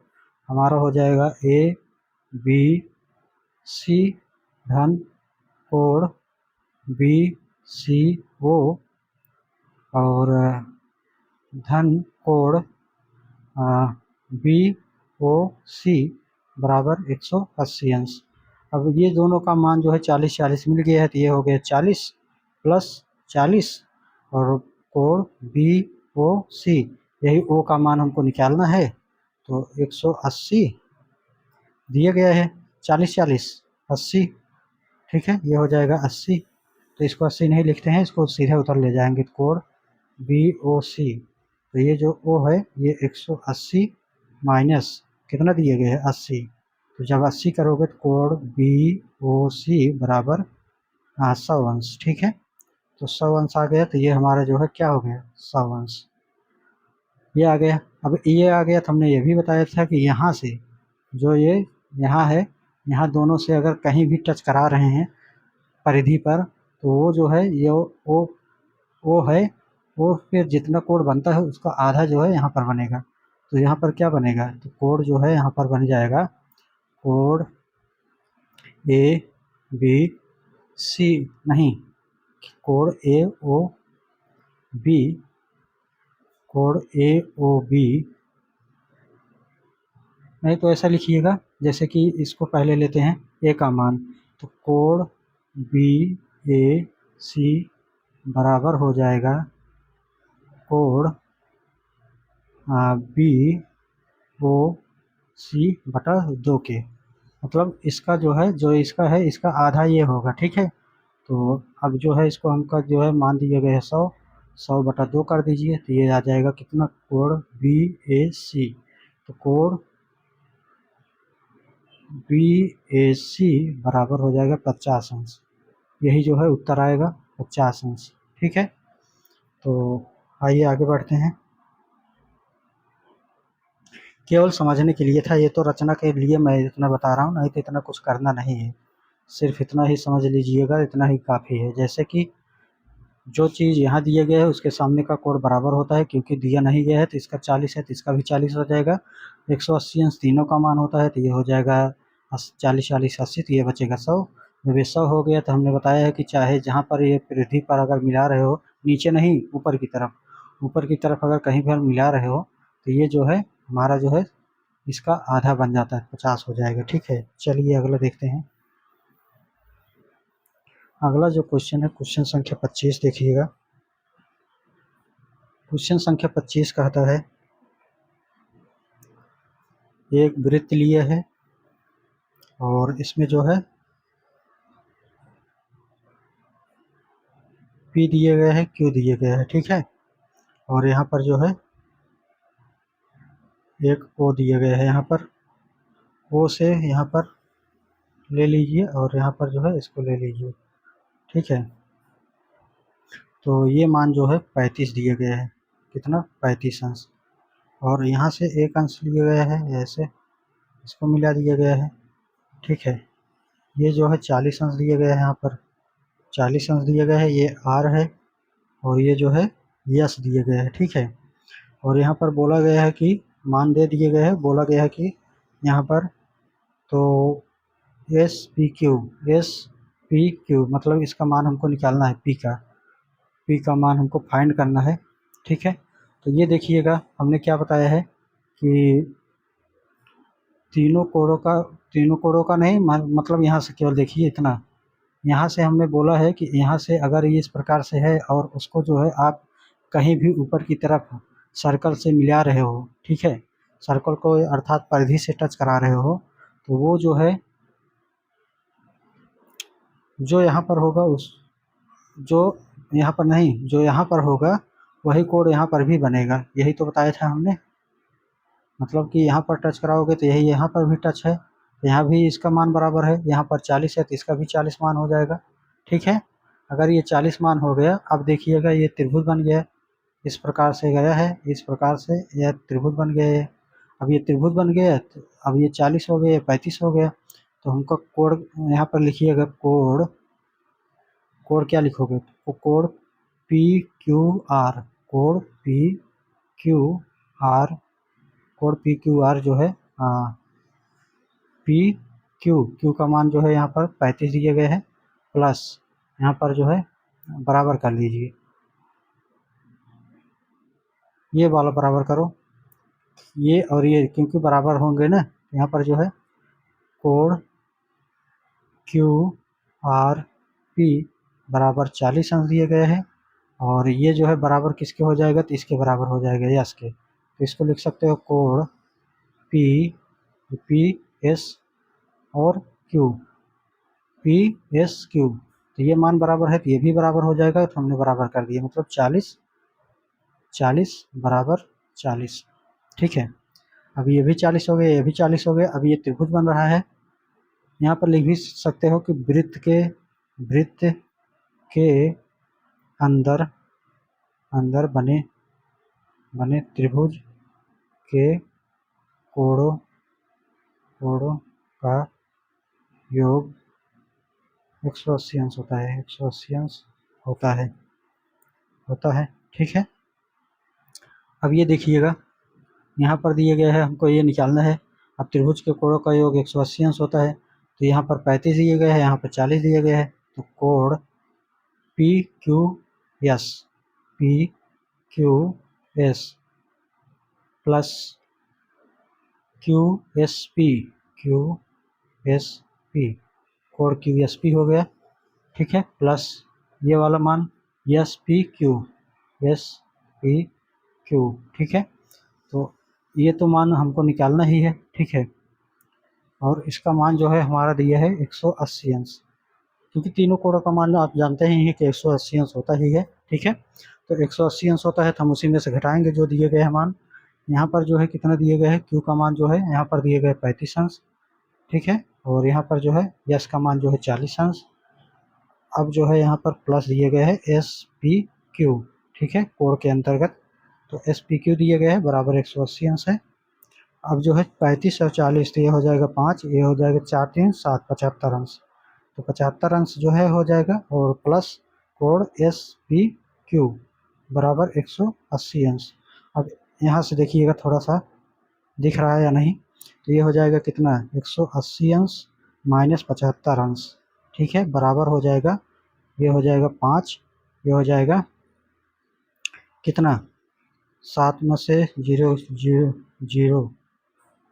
हमारा हो जाएगा ए बी सी धन कोण बी सी ओ, और धन कोण बी ओ सी बराबर 180 अंश। अब ये दोनों का मान जो है 40-40 मिल गया है, तो ये हो गया 40 प्लस 40, और कोण बी ओ सी, यही ओ का मान हमको निकालना है, तो 180 दिया गया है, 40-40 80। ठीक है, ये हो जाएगा 80, तो इसको 80 नहीं लिखते हैं, इसको सीधे उधर ले जाएंगे। कोण बी ओ सी, तो ये जो ओ है ये 180 माइनस कितना दिए गए हैं 80, तो जब 80 करोगे तो कोण बी ओ सी बराबर 100 अंश। ठीक है, तो 100 अंश आ गया, तो ये हमारा जो है क्या हो गया 100 अंश, ये आ गया। अब ये आ गया, तो हमने ये भी बताया था कि यहाँ से जो ये यहाँ है, यहाँ दोनों से अगर कहीं भी टच करा रहे हैं परिधि पर, तो वो जो है ये वो है, वो फिर जितना कोण बनता है उसका आधा जो है यहाँ पर बनेगा। तो यहाँ पर क्या बनेगा, तो कोण जो है यहाँ पर बन जाएगा कोण ए बी सी, नहीं, कोण ए ओ बी, कोण ए ओ बी, नहीं तो ऐसा लिखिएगा, जैसे कि इसको पहले लेते हैं ए का मान, तो कोण बी ए सी बराबर हो जाएगा कोण बी ओ सी बटा 2 के, मतलब इसका जो है, जो इसका है इसका आधा ये होगा। ठीक है, तो अब जो है इसको हमका जो है मान दिए गए हैं 100 बटा 2 कर दीजिए, तो ये आ जाएगा कितना, कोण बी ए सी, तो कोण बी ए सी बराबर हो जाएगा 50 अंश, यही जो है उत्तर आएगा 50 अंश। ठीक है, तो आइए आगे बढ़ते हैं। केवल समझने के लिए था, ये तो रचना के लिए मैं इतना बता रहा हूँ, नहीं तो इतना कुछ करना नहीं है, सिर्फ इतना ही समझ लीजिएगा, इतना ही काफ़ी है। जैसे कि जो चीज़ यहाँ दिया गया है उसके सामने का कोण बराबर होता है, क्योंकि दिया नहीं गया है तो इसका 40 है तो इसका भी 40 हो जाएगा। 180 अंश तीनों का मान होता है, तो ये हो जाएगा 40-40-80, तो ये बचेगा 100। जब ये 100 हो गया, तो हमने बताया है कि चाहे जहाँ पर ये परिधि पर अगर मिला रहे हो, नीचे नहीं ऊपर की तरफ अगर कहीं पर मिला रहे हो, तो ये जो है हमारा जो है इसका आधा बन जाता है, 50 हो जाएगा। ठीक है, चलिए अगला देखते हैं। अगला जो क्वेश्चन है, क्वेश्चन संख्या 25 देखिएगा। क्वेश्चन संख्या 25 कहता है, एक वृत्त लिए है और इसमें जो है P दिए गए हैं, Q दिए गए हैं। ठीक है, और यहाँ पर जो है एक O दिए गए हैं, यहाँ पर O से यहाँ पर ले लीजिए और यहाँ पर जो है इसको ले लीजिए। ठीक है, तो ये मान जो है 35 दिए गए हैं, कितना 35 अंश, और यहाँ से एक अंश लिए गए हैं, ऐसे इसको मिला दिया गया है। ठीक है, ये जो है 40 अंश दिए गए हैं, यहाँ पर 40 अंश दिए गए हैं, ये R है, और ये जो है यस दिए गए हैं। ठीक है, और यहाँ पर बोला गया है कि मान दे दिए गए हैं, बोला गया है कि यहाँ पर तो एस पी क्यू मतलब इसका मान हमको निकालना है, पी का मान हमको फाइंड करना है। ठीक है, तो ये देखिएगा हमने क्या बताया है कि तीनों कोणों का नहीं, मतलब यहाँ से केवल देखिए इतना, यहाँ से हमने बोला है कि यहाँ से अगर ये इस प्रकार से है और उसको जो है आप कहीं भी ऊपर की तरफ सर्कल से मिला रहे हो, ठीक है, सर्कल को अर्थात परिधि से टच करा रहे हो, तो वो जो है जो यहाँ पर होगा उस जो यहाँ पर नहीं, जो यहाँ पर होगा वही कोण यहाँ पर भी बनेगा, यही तो बताया था हमने। मतलब कि यहाँ पर टच कराओगे तो यही यहाँ पर भी टच है, यहाँ भी इसका मान बराबर है, यहाँ पर 40 है तो इसका भी 40 मान हो जाएगा। ठीक है, अगर ये 40 मान हो गया, अब देखिएगा ये त्रिभुज बन गया, इस प्रकार से गया है, इस प्रकार से यह त्रिभुज बन गया है। अब ये त्रिभुज बन गया तो अब ये 40 हो गया, 35 हो गया, तो हमको कोण यहाँ पर लिखिएगा, कोण क्या लिखोगे, तो कोण पी क्यू आर, कोण पी क्यू आर, कोण पी क्यू आर जो है पी क्यू का मान जो है यहाँ पर 35 दिए गए हैं, प्लस यहाँ पर जो है बराबर कर लीजिए, ये वाला बराबर करो, ये और ये क्योंकि बराबर होंगे ना, यहाँ पर जो है कोण क्यू आर पी बराबर 40 अंश दिए गए हैं, और ये जो है बराबर किसके हो जाएगा, तो इसके बराबर हो जाएगा, यस के, तो इसको लिख सकते हो कोण पी पी एस और क्यू, पी एस क्यू, तो ये मान बराबर है तो ये भी बराबर हो जाएगा, तो हमने बराबर कर दिया, मतलब 40 बराबर 40। ठीक है, अब ये भी 40 हो गया, ये भी 40 हो गया, अब ये त्रिभुज बन रहा है, यहाँ पर लिख भी सकते हो कि वृत्त के अंदर अंदर बने त्रिभुज के कोणों का योग 180 अंश होता है, 180 अंश होता है। ठीक है, अब ये देखिएगा यहाँ पर दिए गए हैं, हमको ये निकालना है, अब त्रिभुज के कोणों का योग 180 अंश होता है, तो यहाँ पर 35 दिए गए हैं, यहाँ पर 40 दिए गए हैं, तो कोण P Q S, P Q S plus Q S P, कोण क्यू एस पी हो गया। ठीक है, प्लस ये वाला मान एस पी क्यू। ठीक है, तो ये तो मान हमको निकालना ही है। ठीक है, और इसका मान जो है हमारा दिया है 180 अंश, क्योंकि तीनों कोणों का मान आप जानते ही हैं कि 180 अंश होता ही है। ठीक है, तो 180 अंश होता है तो हम उसी में से घटाएंगे जो दिए गए हैं मान। यहाँ पर जो है कितना दिए गए हैं, क्यू का मान जो है यहाँ पर दिए गए 35 अंश। ठीक है, और यहाँ पर जो है यस का मान जो है 40 अंश। अब जो है यहाँ पर प्लस दिए गए हैं एस पी क्यू। ठीक है, कोण के अंतर्गत, तो एस पी क्यू दिए गए हैं बराबर 180 अंश है। अब जो है 35 और 40, तो ये हो जाएगा 5, ये हो जाएगा 4 3 7, 75 अंश, तो 75 अंश जो है हो जाएगा, और प्लस कोण एस पी क्यू बराबर 180 अंश। अब यहाँ से देखिएगा थोड़ा सा दिख रहा है या नहीं, तो ये हो जाएगा कितना, 180 अंश माइनस 75 अंश। ठीक है, बराबर हो जाएगा, ये हो जाएगा 5, ये हो जाएगा कितना, 7 में से 0 0 0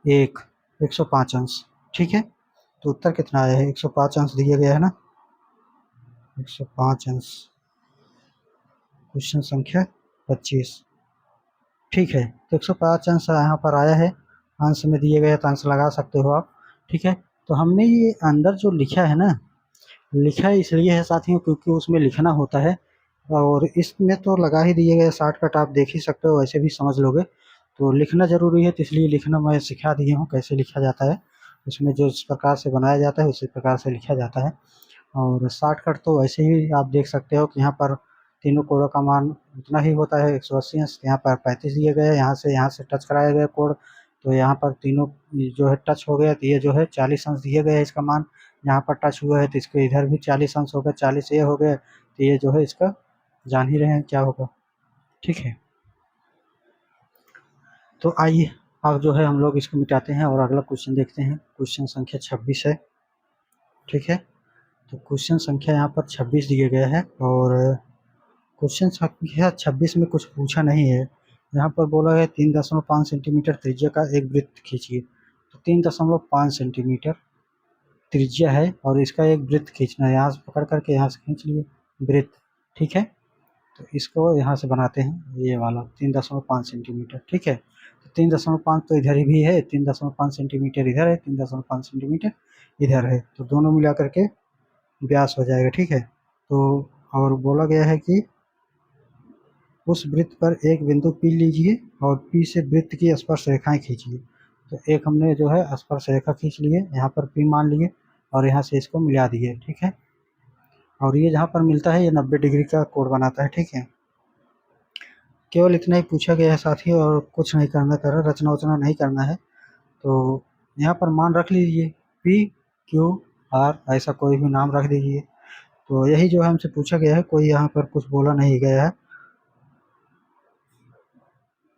1, 105 अंश। ठीक है, तो उत्तर कितना आया है, 105 अंश दिया गया है ना, 105 अंश, क्वेश्चन संख्या 25। ठीक है, तो 105 अंश यहाँ पर आया है, अंश में दिए गए तो अंश लगा सकते हो आप। ठीक है, तो हमने ये अंदर जो लिखा है ना, लिखा इसलिए है साथियों क्योंकि उसमें लिखना होता है, और इसमें तो लगा ही दिए गए, शॉर्टकट आप देख ही सकते हो, वैसे भी समझ लोगे, तो लिखना ज़रूरी है, तो इसलिए लिखना मैं सिखा दिया हूँ कैसे लिखा जाता है, इसमें जो इस प्रकार से बनाया जाता है उसी प्रकार से लिखा जाता है। और शॉर्टकट तो वैसे ही आप देख सकते हो कि यहाँ पर तीनों कोणों का मान उतना ही होता है, 180 अंश, यहाँ पर 35 दिए गए हैं, यहाँ से टच कराया गया कोण, तो यहाँ पर तीनों जो है टच हो गया, तो ये जो है 40 अंश दिए गए हैं इसका मान, यहाँ पर टच हुआ है तो इसके इधर भी 40 अंश हो गया, 40 ये हो गया, तो ये जो है इसका जान ही रहे हैं क्या होगा। ठीक है, तो आइए अब जो है हम लोग इसको मिटाते हैं और अगला क्वेश्चन देखते हैं, क्वेश्चन संख्या 26 है। ठीक है। तो क्वेश्चन संख्या यहाँ पर 26 दिए गए हैं और क्वेश्चन संख्या 26 में कुछ पूछा नहीं है। यहाँ पर बोला है 3.5 सेंटीमीटर त्रिज्या का एक वृत्त खींचिए। तो 3.5 सेंटीमीटर त्रिज्या है और इसका एक वृत्त खींचना है। यहाँ से पकड़ करके यहाँ से खींच लिए वृत्त, ठीक है। तो इसको यहाँ से बनाते हैं, ये वाला 3.5 सेंटीमीटर, ठीक है। तो 3.5 तो इधर ही भी है, 3.5 सेंटीमीटर इधर है, 3.5 सेंटीमीटर इधर है, तो दोनों मिला करके व्यास हो जाएगा, ठीक है। तो और बोला गया है कि उस वृत्त पर एक बिंदु P लीजिए और P से वृत्त की स्पर्श रेखाएं खींचिए। तो एक हमने जो है स्पर्श रेखा खींच लिए, यहाँ पर P मान लिए और यहाँ से इसको मिला दिए, ठीक है। और ये जहाँ पर मिलता है ये 90 डिग्री का कोण बनाता है, ठीक है। केवल इतना ही पूछा गया है साथी, और कुछ नहीं करना, रचना वचना नहीं करना है। तो यहाँ पर मान रख लीजिए PQR, ऐसा कोई भी नाम रख दीजिए। तो यही जो है हमसे पूछा गया है, कोई यहाँ पर कुछ बोला नहीं गया है,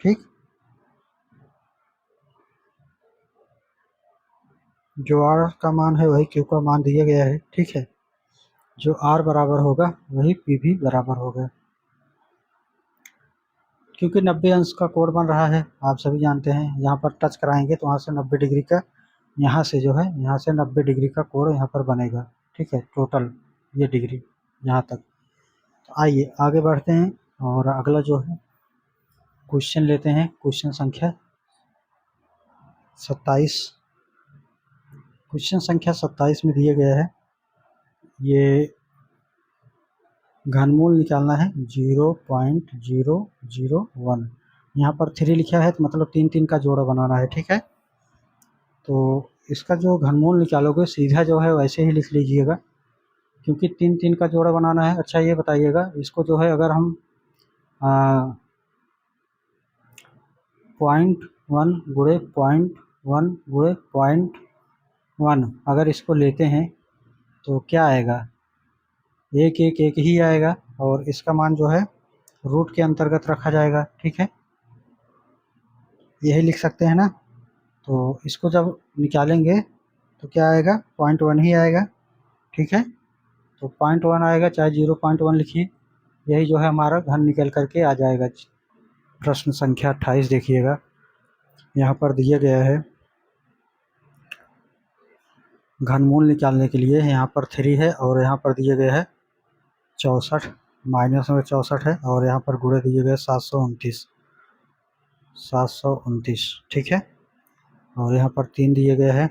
ठीक। जो R का मान है वही Q का मान दिया गया है, ठीक है। जो R बराबर होगा वही P भी बराबर होगा, क्योंकि 90 अंश का कोण बन रहा है, आप सभी जानते हैं। यहाँ पर टच कराएंगे तो वहाँ से 90 डिग्री का, यहाँ से जो है यहाँ से 90 डिग्री का कोण यहाँ पर बनेगा, ठीक है। टोटल ये डिग्री यहाँ तक। तो आइए आगे बढ़ते हैं और अगला जो है क्वेश्चन लेते हैं, क्वेश्चन संख्या 27। क्वेश्चन संख्या 27 में दिया गया है, ये घनमूल निकालना है 0.001। यहाँ पर 3 लिखा है तो मतलब 3 का जोड़ा बनाना है, ठीक है। तो इसका जो घनमूल निकालोगे सीधा जो है वैसे ही लिख लीजिएगा, क्योंकि 3 का जोड़ा बनाना है। अच्छा ये बताइएगा, इसको जो है अगर हम 0.1 गुणे 0.1 गुणे 0.1 अगर इसको लेते हैं तो क्या आएगा, एक एक एक ही आएगा, और इसका मान जो है रूट के अंतर्गत रखा जाएगा, ठीक है। यही लिख सकते हैं ना। तो इसको जब निकालेंगे तो क्या आएगा, 0.1 ही आएगा, ठीक है। तो 0.1 आएगा, चाहे 0.1 लिखिए, यही जो है हमारा घन निकल करके आ जाएगा। प्रश्न संख्या 28 देखिएगा, यहाँ पर दिया गया है घनमूल निकालने के लिए, यहाँ पर 3 है और यहाँ पर दिए गए है 64, माइनस में 64 है और यहाँ पर गुणे दिए गए 729, ठीक है। और यहाँ पर 3 दिए गए हैं।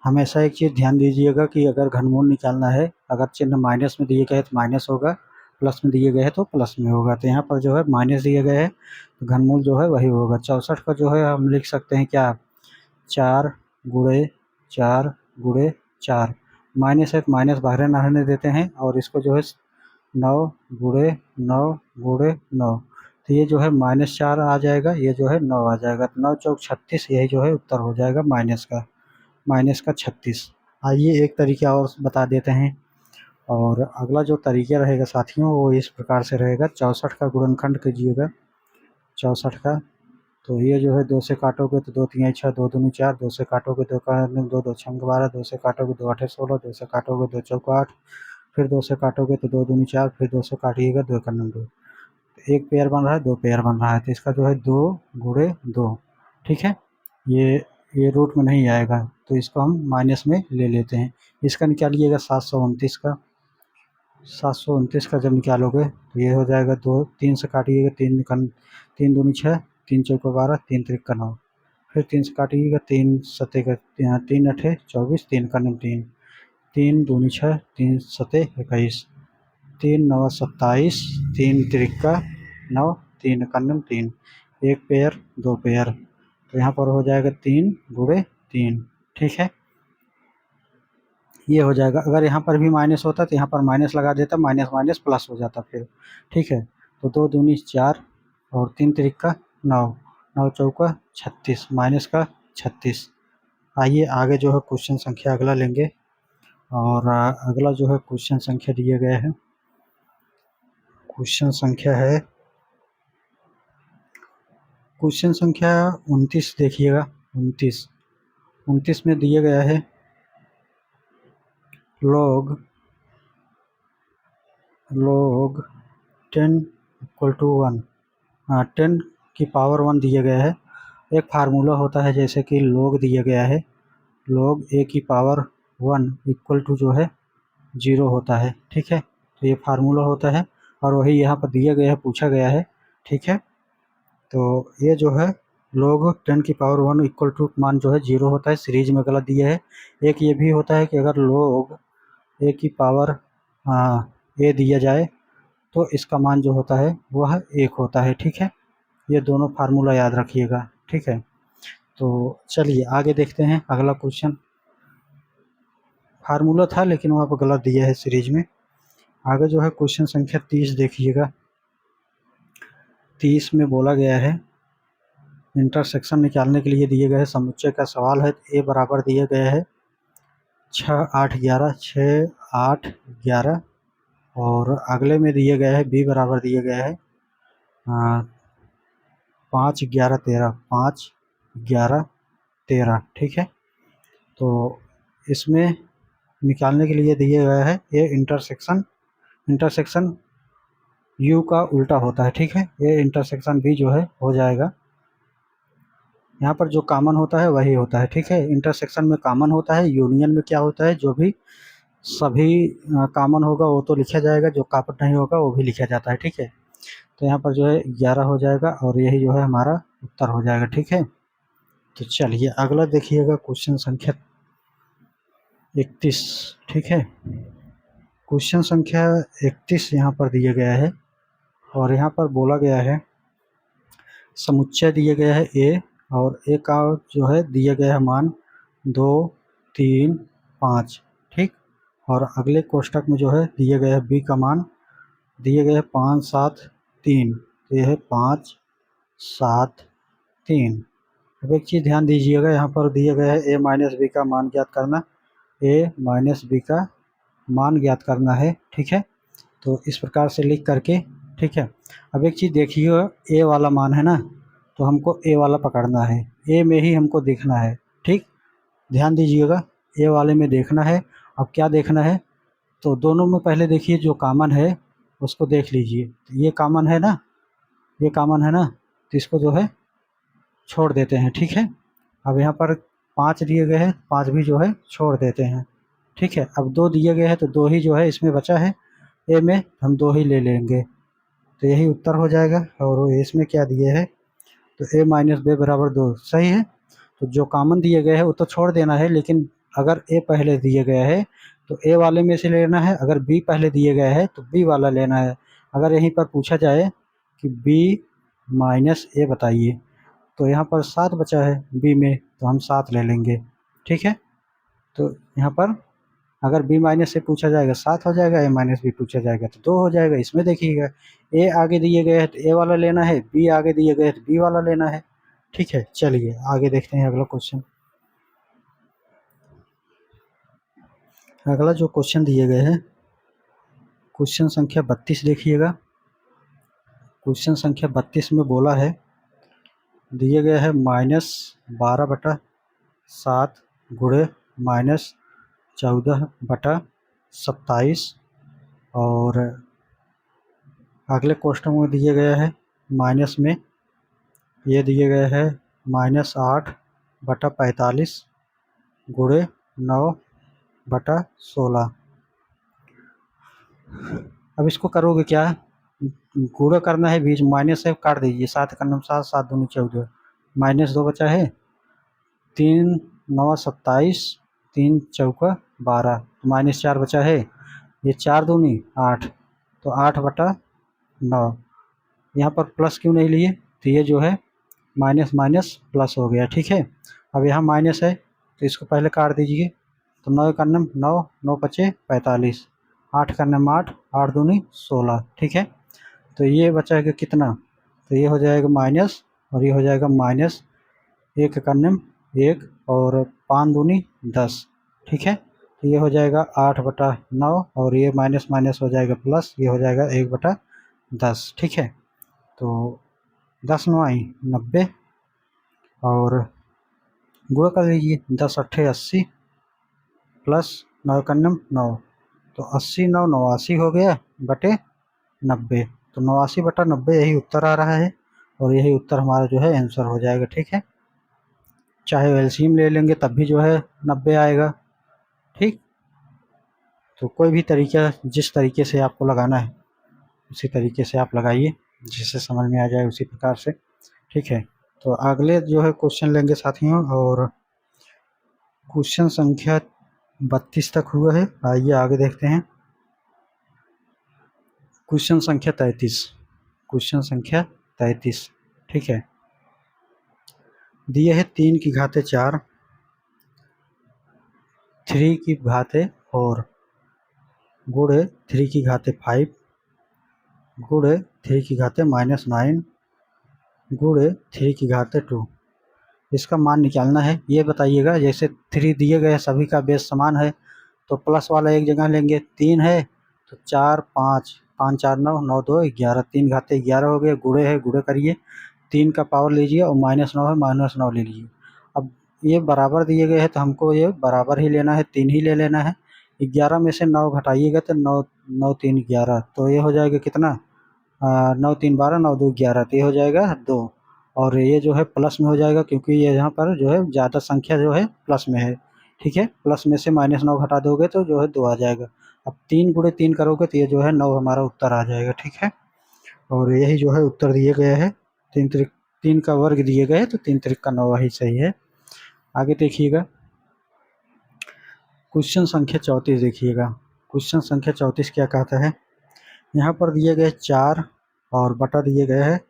हमेशा एक चीज़ ध्यान दीजिएगा कि अगर घनमूल निकालना है, अगर चिन्ह माइनस में दिए गए तो माइनस होगा, प्लस में दिए गए हैं तो प्लस में होगा। तो यहाँ पर जो है माइनस दिए गए हैं तो घनमूल जो है वही होगा। 64 का जो है हम लिख सकते हैं क्या, 4 गुणे 4 गुणे 4, माइनस है तो माइनस बाहर ना रहने देते हैं, और इसको जो है 9 गुणे 9 गुणे 9, तो ये जो है -4 आ जाएगा, ये जो है 9 आ जाएगा। तो 9 चौक 36, यही जो है उत्तर हो जाएगा माइनस का 36। आइए एक तरीका और बता देते हैं, और अगला जो तरीका रहेगा साथियों वो इस प्रकार से रहेगा। 64 का गुणनखंड कीजिएगा, 64 का, तो ये जो है 2 से काटोगे तो 2 3 6, 2 दूनी 4, 2 से काटोगे 2 का 2, 2 6 12, 2 से काटोगे 2 8 16, 2 से काटोगे 2 चौक 8, फिर 2 से काटोगे तो 2 दूनी 4, फिर 2 से काटिएगा 2 का 2। तो एक पेयर बन रहा है, 2 पेयर बन रहा है, तो इसका जो है 2 गुणे 2, ठीक है। ये रूट में नहीं आएगा तो इसको हम माइनस में ले लेते हैं। इसका निकालिएगा 729 का, 729 का जब निकालोगे तो ये हो जाएगा 2, 3 से काटिएगा 3 दूनी 6, 3 चौका 12, 3 त्रिक 9, फिर 3 से काटिएगा 3 सते का 3 अठे 24, 3 का 3, 3 दूनी 6, 3 सते 21, 3 9 27, 3 त्रिक 9, 3 का 3, एक पेयर 2 पेयर, तो यहाँ पर हो जाएगा 3 गुणे 3, ठीक है। ये हो जाएगा। अगर यहाँ पर भी माइनस होता तो यहाँ पर माइनस लगा देता, माइनस माइनस प्लस हो जाता फिर, ठीक है। तो 2 दूनी 4 और 3 त्रिक 9, 9 चौका 36, माइनस का 36। आइए आगे जो है क्वेश्चन संख्या अगला लेंगे, और अगला जो है क्वेश्चन संख्या दिए गए हैं, क्वेश्चन संख्या है क्वेश्चन संख्या 29 देखिएगा। 29 में दिया गया है log 10 इक्वल टू 1, 10 की पावर 1 दिया गया है। एक फार्मूला होता है जैसे कि log दिया गया है, log a की पावर 1 इक्वल टू जो है 0 होता है, ठीक है। तो ये फार्मूला होता है और वही यहाँ पर दिया गया है, पूछा गया है, ठीक है। तो ये जो है log 10 की पावर 1 इक्वल टू मान जो है 0 होता है, सीरीज में गलत दिया है। एक ये भी होता है कि अगर log a की पावर a दिया जाए तो इसका मान जो होता है वह 1 होता है, ठीक है। ये दोनों फार्मूला याद रखिएगा, ठीक है। तो चलिए आगे देखते हैं अगला क्वेश्चन। फार्मूला था लेकिन वहाँ पर गलत दिया है सीरीज में। आगे जो है क्वेश्चन संख्या 30 देखिएगा। 30 में बोला गया है इंटरसेक्शन निकालने के लिए दिए गए समुच्चय का सवाल है। ए बराबर दिया गया है 6 8 11, 6 8 11, और अगले में दिए गया है बी बराबर दिया गया है 5 11 13, 5 11 13, ठीक है। तो इसमें निकालने के लिए दिया गया है ये इंटरसेक्शन यू का उल्टा होता है, ठीक है। ये इंटरसेक्शन भी जो है हो जाएगा। यहाँ पर जो कॉमन होता है वही होता है, ठीक है। इंटरसेक्शन में कॉमन होता है, यूनियन में क्या होता है, जो भी सभी कॉमन होगा वो तो लिखा जाएगा, जो कॉमन नहीं होगा वो भी लिखा जाता है, ठीक है। तो यहाँ पर जो है 11 हो जाएगा और यही जो है हमारा उत्तर हो जाएगा, ठीक है। तो चलिए अगला देखिएगा क्वेश्चन संख्या 31, ठीक है। क्वेश्चन संख्या 31 यहाँ पर दिया गया है और यहाँ पर बोला गया है समुच्चय दिया गया है ए, और ए का जो है दिया गया है मान 2 3 5, ठीक। और अगले कोष्टक में जो है दिया गया है बी का मान दिए गए 5 7 3, तो यह है 5 7 3। अब एक चीज़ ध्यान दीजिएगा, यहाँ पर दिया गया है ए माइनस बी का मान ज्ञात करना, ए माइनस बी का मान ज्ञात करना है, ठीक है। तो इस प्रकार से लिख करके, ठीक है। अब एक चीज़ देखिए, ए वाला मान है ना, तो हमको ए वाला पकड़ना है, ए में ही हमको देखना है, ठीक। ध्यान दीजिएगा, ए वाले में देखना है। अब क्या देखना है, तो दोनों में पहले देखिए जो कॉमन है उसको देख लीजिए। ये कॉमन है ना, ये कॉमन है ना, तो इसको जो है छोड़ देते हैं, ठीक है। अब यहाँ पर 5 दिए गए हैं, 5 भी जो है छोड़ देते हैं, ठीक है। अब 2 दिए गए हैं तो 2 ही जो है इसमें बचा है, ए में हम 2 ही ले लेंगे, तो यही उत्तर हो जाएगा। और इसमें क्या दिए है, तो ए माइनस बी बराबर 2 सही है। तो जो कॉमन दिए गए हैं वो तो छोड़ देना है, लेकिन अगर ए पहले दिए गया है तो ए वाले में से लेना है, अगर बी पहले दिए गया है तो बी वाला लेना है। अगर यहीं पर पूछा जाए कि बी माइनस ए बताइए, तो यहाँ पर 7 बचा है बी में, तो हम 7 ले लेंगे, ठीक है। तो यहाँ पर अगर बी माइनस से पूछा जाएगा 7 हो जाएगा, ए माइनस बी पूछा जाएगा तो 2 हो जाएगा। इसमें देखिएगा ए आगे दिए गए हैं तो ए वाला लेना है, बी आगे दिए गए तो बी वाला लेना है, ठीक है। चलिए आगे देखते हैं अगला क्वेश्चन। अगला जो क्वेश्चन दिए गए हैं क्वेश्चन संख्या 32 देखिएगा। क्वेश्चन संख्या 32 में बोला है दिए गए है -12/7 गुणे -14/27, और अगले क्वेश्चन में दिए गए हैं माइनस में, ये दिए गए हैं -8/45 गुणे 9/16। अब इसको करोगे क्या, गुणा करना है, बीच माइनस है काट दीजिए, 7 का नाम 7, 7 दूनी 14, -2 बचा है, 3 9 27, 3 चौका 12, -4 बचा है, ये 4 दूनी 8, तो 8/9। यहाँ पर प्लस क्यों नहीं लिए, तो ये जो है माइनस माइनस प्लस हो गया, ठीक है। अब यहाँ माइनस है तो इसको पहले काट दीजिए, तो 9 का नाम 9, 9 पचे 45, 8 का नाम 8, 8 दूनी 16, ठीक है। तो ये बचाएगा कितना, तो ये हो जाएगा माइनस, और ये हो जाएगा माइनस 1 का नाम 1, और 5 दूनी 10, ठीक है। तो ये हो जाएगा 8/9, और ये माइनस माइनस हो जाएगा प्लस, ये हो जाएगा 1/10, ठीक है। तो 10 9 आई 90, और गुणा कर लीजिए, 10 8 80 प्लस 9 कन्नम 9, तो 80 9 89 हो गया बटे 90, तो 89 बटा 90 यही उत्तर आ रहा है और यही उत्तर हमारा जो है आंसर हो जाएगा। ठीक है, चाहे एलसीएम ले लेंगे तब भी जो है 90 आएगा। ठीक, तो कोई भी तरीका जिस तरीके से आपको लगाना है उसी तरीके से आप लगाइए, जिससे समझ में आ जाए उसी प्रकार से। ठीक है, तो अगले जो है क्वेश्चन लेंगे साथियों, और क्वेश्चन संख्या 32 तक हुआ है। आइए आगे देखते हैं। क्वेश्चन संख्या 33, क्वेश्चन संख्या 33। ठीक है, दिए है 3 की घाते 4, 3 की घाते 4 गुणे 3 की घाते 5 गुणे 3 की घाते -9 गुणे 3 की घाते 2। इसका मान निकालना है। ये बताइएगा, जैसे 3 दिए गए सभी का बेस समान है तो प्लस वाला एक जगह लेंगे। 3 है तो 4 5 5 4 9 9 2 11, 3 घाते 11 हो गए। गुणे है, गुणे करिए, 3 का पावर लीजिए और -9 है -9 ले लीजिए। अब ये बराबर दिए गए हैं तो हमको ये बराबर ही लेना है, 3 ही ले लेना है। 11 में से 9 घटाइएगा तो 9 9 3 11, तो ये हो जाएगा कितना, 9 3 12 9 2 11, तो ये हो जाएगा 2। और ये जो है प्लस में हो जाएगा क्योंकि ये यहाँ पर जो है ज़्यादा संख्या जो है प्लस में है। ठीक है, प्लस में से -9 घटा दोगे तो जो है 2 आ जाएगा। अब 3 गुणे 3 करोगे तो ये जो है 9 हमारा उत्तर आ जाएगा। ठीक है, और यही जो है उत्तर दिए गए हैं। 3 त्रिक 3 का वर्ग दिए गए तो 3 त्रिक का 9 ही सही है। आगे देखिएगा, क्वेश्चन संख्या 34 देखिएगा। क्वेश्चन संख्या 34 क्या कहता है, यहाँ पर दिए गए 4 और बटा दिए गए हैं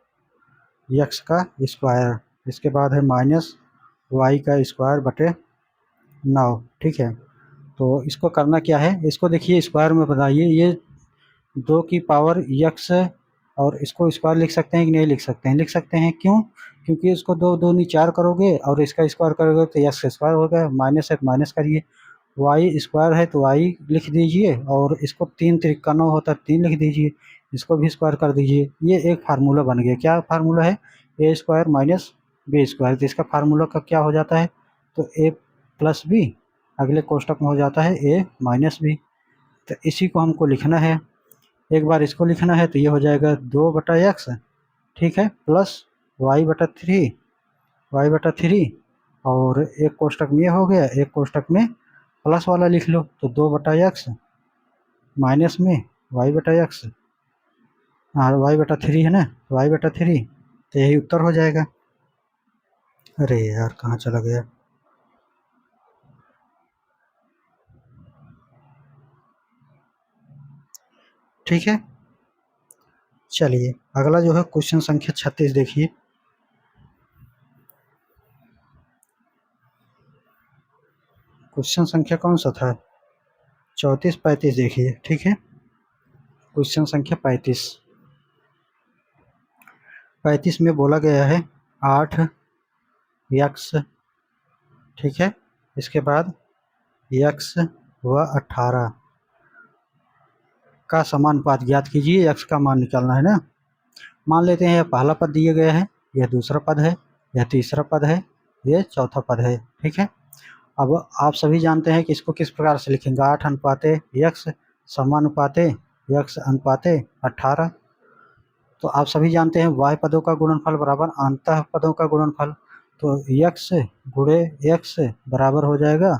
यक्स का स्क्वायर, इसके बाद है माइनस वाई का स्क्वायर बटे 9। ठीक है, तो इसको करना क्या है, इसको देखिए स्क्वायर में बताइए। ये 2 की पावर यक्स है और इसको स्क्वायर लिख सकते हैं कि नहीं लिख सकते हैं, लिख सकते हैं। क्यों, क्योंकि इसको 2 दूनी 4 करोगे और इसका स्क्वायर करोगे तो यक्स स्क्वायर हो गया, माइनस एक माइनस करिए, वाई स्क्वायर है तो वाई लिख दीजिए और इसको 3 त्रिक 9 होता है 3 लिख दीजिए, इसको भी स्क्वायर कर दीजिए। ये एक फार्मूला बन गया। क्या फार्मूला है, ए स्क्वायर माइनस बी स्क्वायर। तो इसका फार्मूला का क्या हो जाता है, तो ए प्लस बी, अगले कोष्टक में हो जाता है ए माइनस बी। तो इसी को हमको लिखना है। एक बार इसको लिखना है तो ये हो जाएगा 2 बटा एक्स, ठीक है, प्लस वाई बटा थ्री, और एक कोष्टक में ये हो गया, एक कोष्टक में प्लस वाला लिख लो, तो 2 बटा एक्स माइनस में वाई बटा एक्स, हाँ वाई बटा थ्री है ना, वाई बटा थ्री, तो यही उत्तर हो जाएगा। अरे यार कहाँ चला गया। ठीक है, चलिए अगला जो है क्वेश्चन संख्या 36 देखिए। क्वेश्चन संख्या कौन सा था, 34 35 देखिए। ठीक है, क्वेश्चन संख्या 35, 35 में बोला गया है 8 यक्स, ठीक है, इसके बाद यक्स व 18 का समानुपात ज्ञात कीजिए, यक्स का मान निकालना है ना। मान लेते हैं यह पहला पद दिया गया है, यह दूसरा पद है, यह तीसरा पद है, यह चौथा पद है। ठीक है, अब आप सभी जानते हैं कि इसको किस प्रकार से लिखेंगे, 8 अनुपाते यक्स समानुपाते यक्स अनुपाते 18। तो आप सभी जानते हैं वाय पदों का गुणनफल बराबर अंतः पदों का गुणनफल, तो यक्स गुणे एक्स बराबर हो जाएगा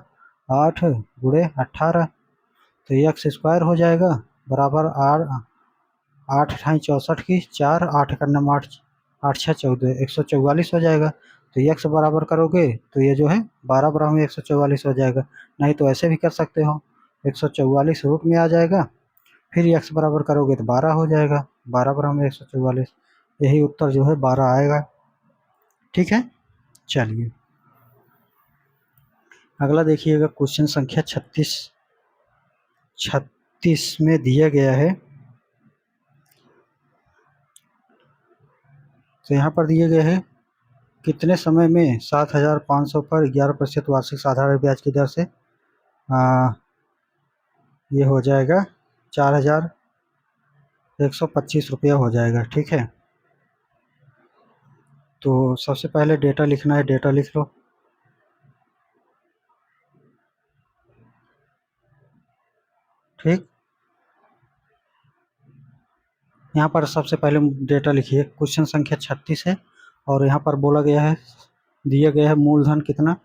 8 गुणे 18, तो यक्स स्क्वायर हो जाएगा बराबर 8 अठाई 64 की 4 8 का नम 8 8 6 14 144 हो जाएगा। तो यक्स बराबर करोगे तो ये जो है 12 बराबर 144 हो जाएगा। नहीं तो ऐसे भी कर सकते हो, 144 रूट में आ जाएगा, फिर यक्स बराबर करोगे तो 12 हो जाएगा, 12 बराबर 144, यही उत्तर जो है 12 आएगा। ठीक है, चलिए अगला देखिएगा क्वेश्चन संख्या 36, 36 में दिया गया है, तो यहाँ पर दिए गए हैं कितने समय में 7,500 पर 11% वार्षिक साधारण ब्याज की दर से ये हो जाएगा 4,125 रुपया हो जाएगा। ठीक है, तो सबसे पहले डेटा लिखना है, डेटा लिख लो। ठीक, यहाँ पर सबसे पहले डेटा लिखिए, क्वेश्चन संख्या 36 है और यहाँ पर बोला गया है, दिया गया है मूलधन कितना,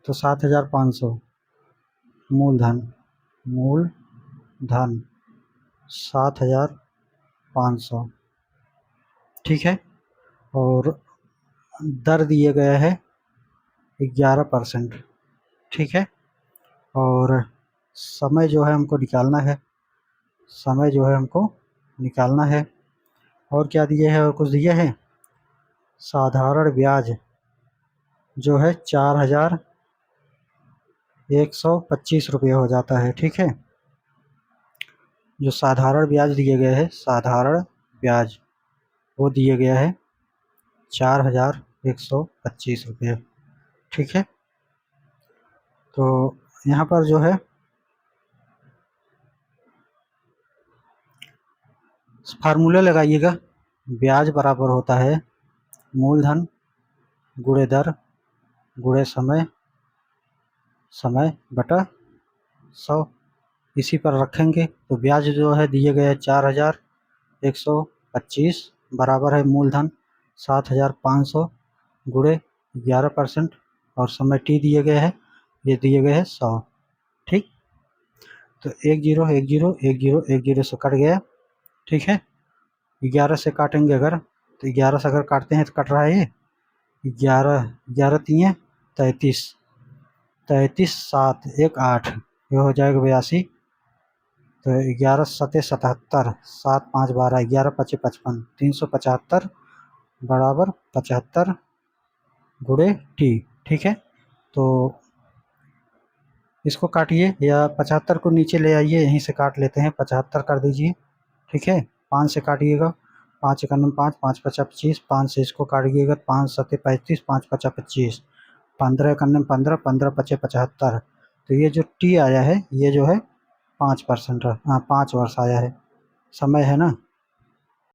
तो 7,500 मूलधन, मूलधन 7,500, ठीक है। और दर दिया गया है 11%, ठीक है। और समय जो है हमको निकालना है, समय जो है हमको निकालना है। और क्या दिया है, और कुछ दिया है, साधारण ब्याज जो है 4,125 रुपये हो जाता है, ठीक है। जो साधारण ब्याज दिए गए हैं, साधारण ब्याज वो दिए गया है 4,125 रुपये, ठीक है। तो यहाँ पर जो है फार्मूला लगाइएगा, ब्याज बराबर होता है मूलधन गुणे दर गुणे समय, समय बटा 100, इसी पर रखेंगे। तो ब्याज जो है दिए गए 4,125 बराबर है मूलधन 7,500 गुणे 11% और समय टी दिए गए हैं, ये दिए गए हैं 100, ठीक। तो 10 से कट गया, ठीक है। 11 से काटेंगे अगर, तो 11 से अगर काटते हैं तो कट रहा है ये 11 3 33, 33 7 1 8, ये हो जाएगा 82। तो 11 7 77, 7 5 12, 11 5 55, 375 बराबर 75 गुणे टी, ठीक है। तो इसको काटिए या 75 को नीचे ले आइए, यहीं से काट लेते हैं, 75 कर दीजिए, ठीक है। 5 से काटिएगा, 5 1 5, 5 5 25, 5 से इसको काटिएगा, 5 7 35, 5 5 25, 15 1 15, 15 5 75। तो ये जो टी आया है ये जो है 5%, हाँ 5 वर्ष आया है, समय है ना।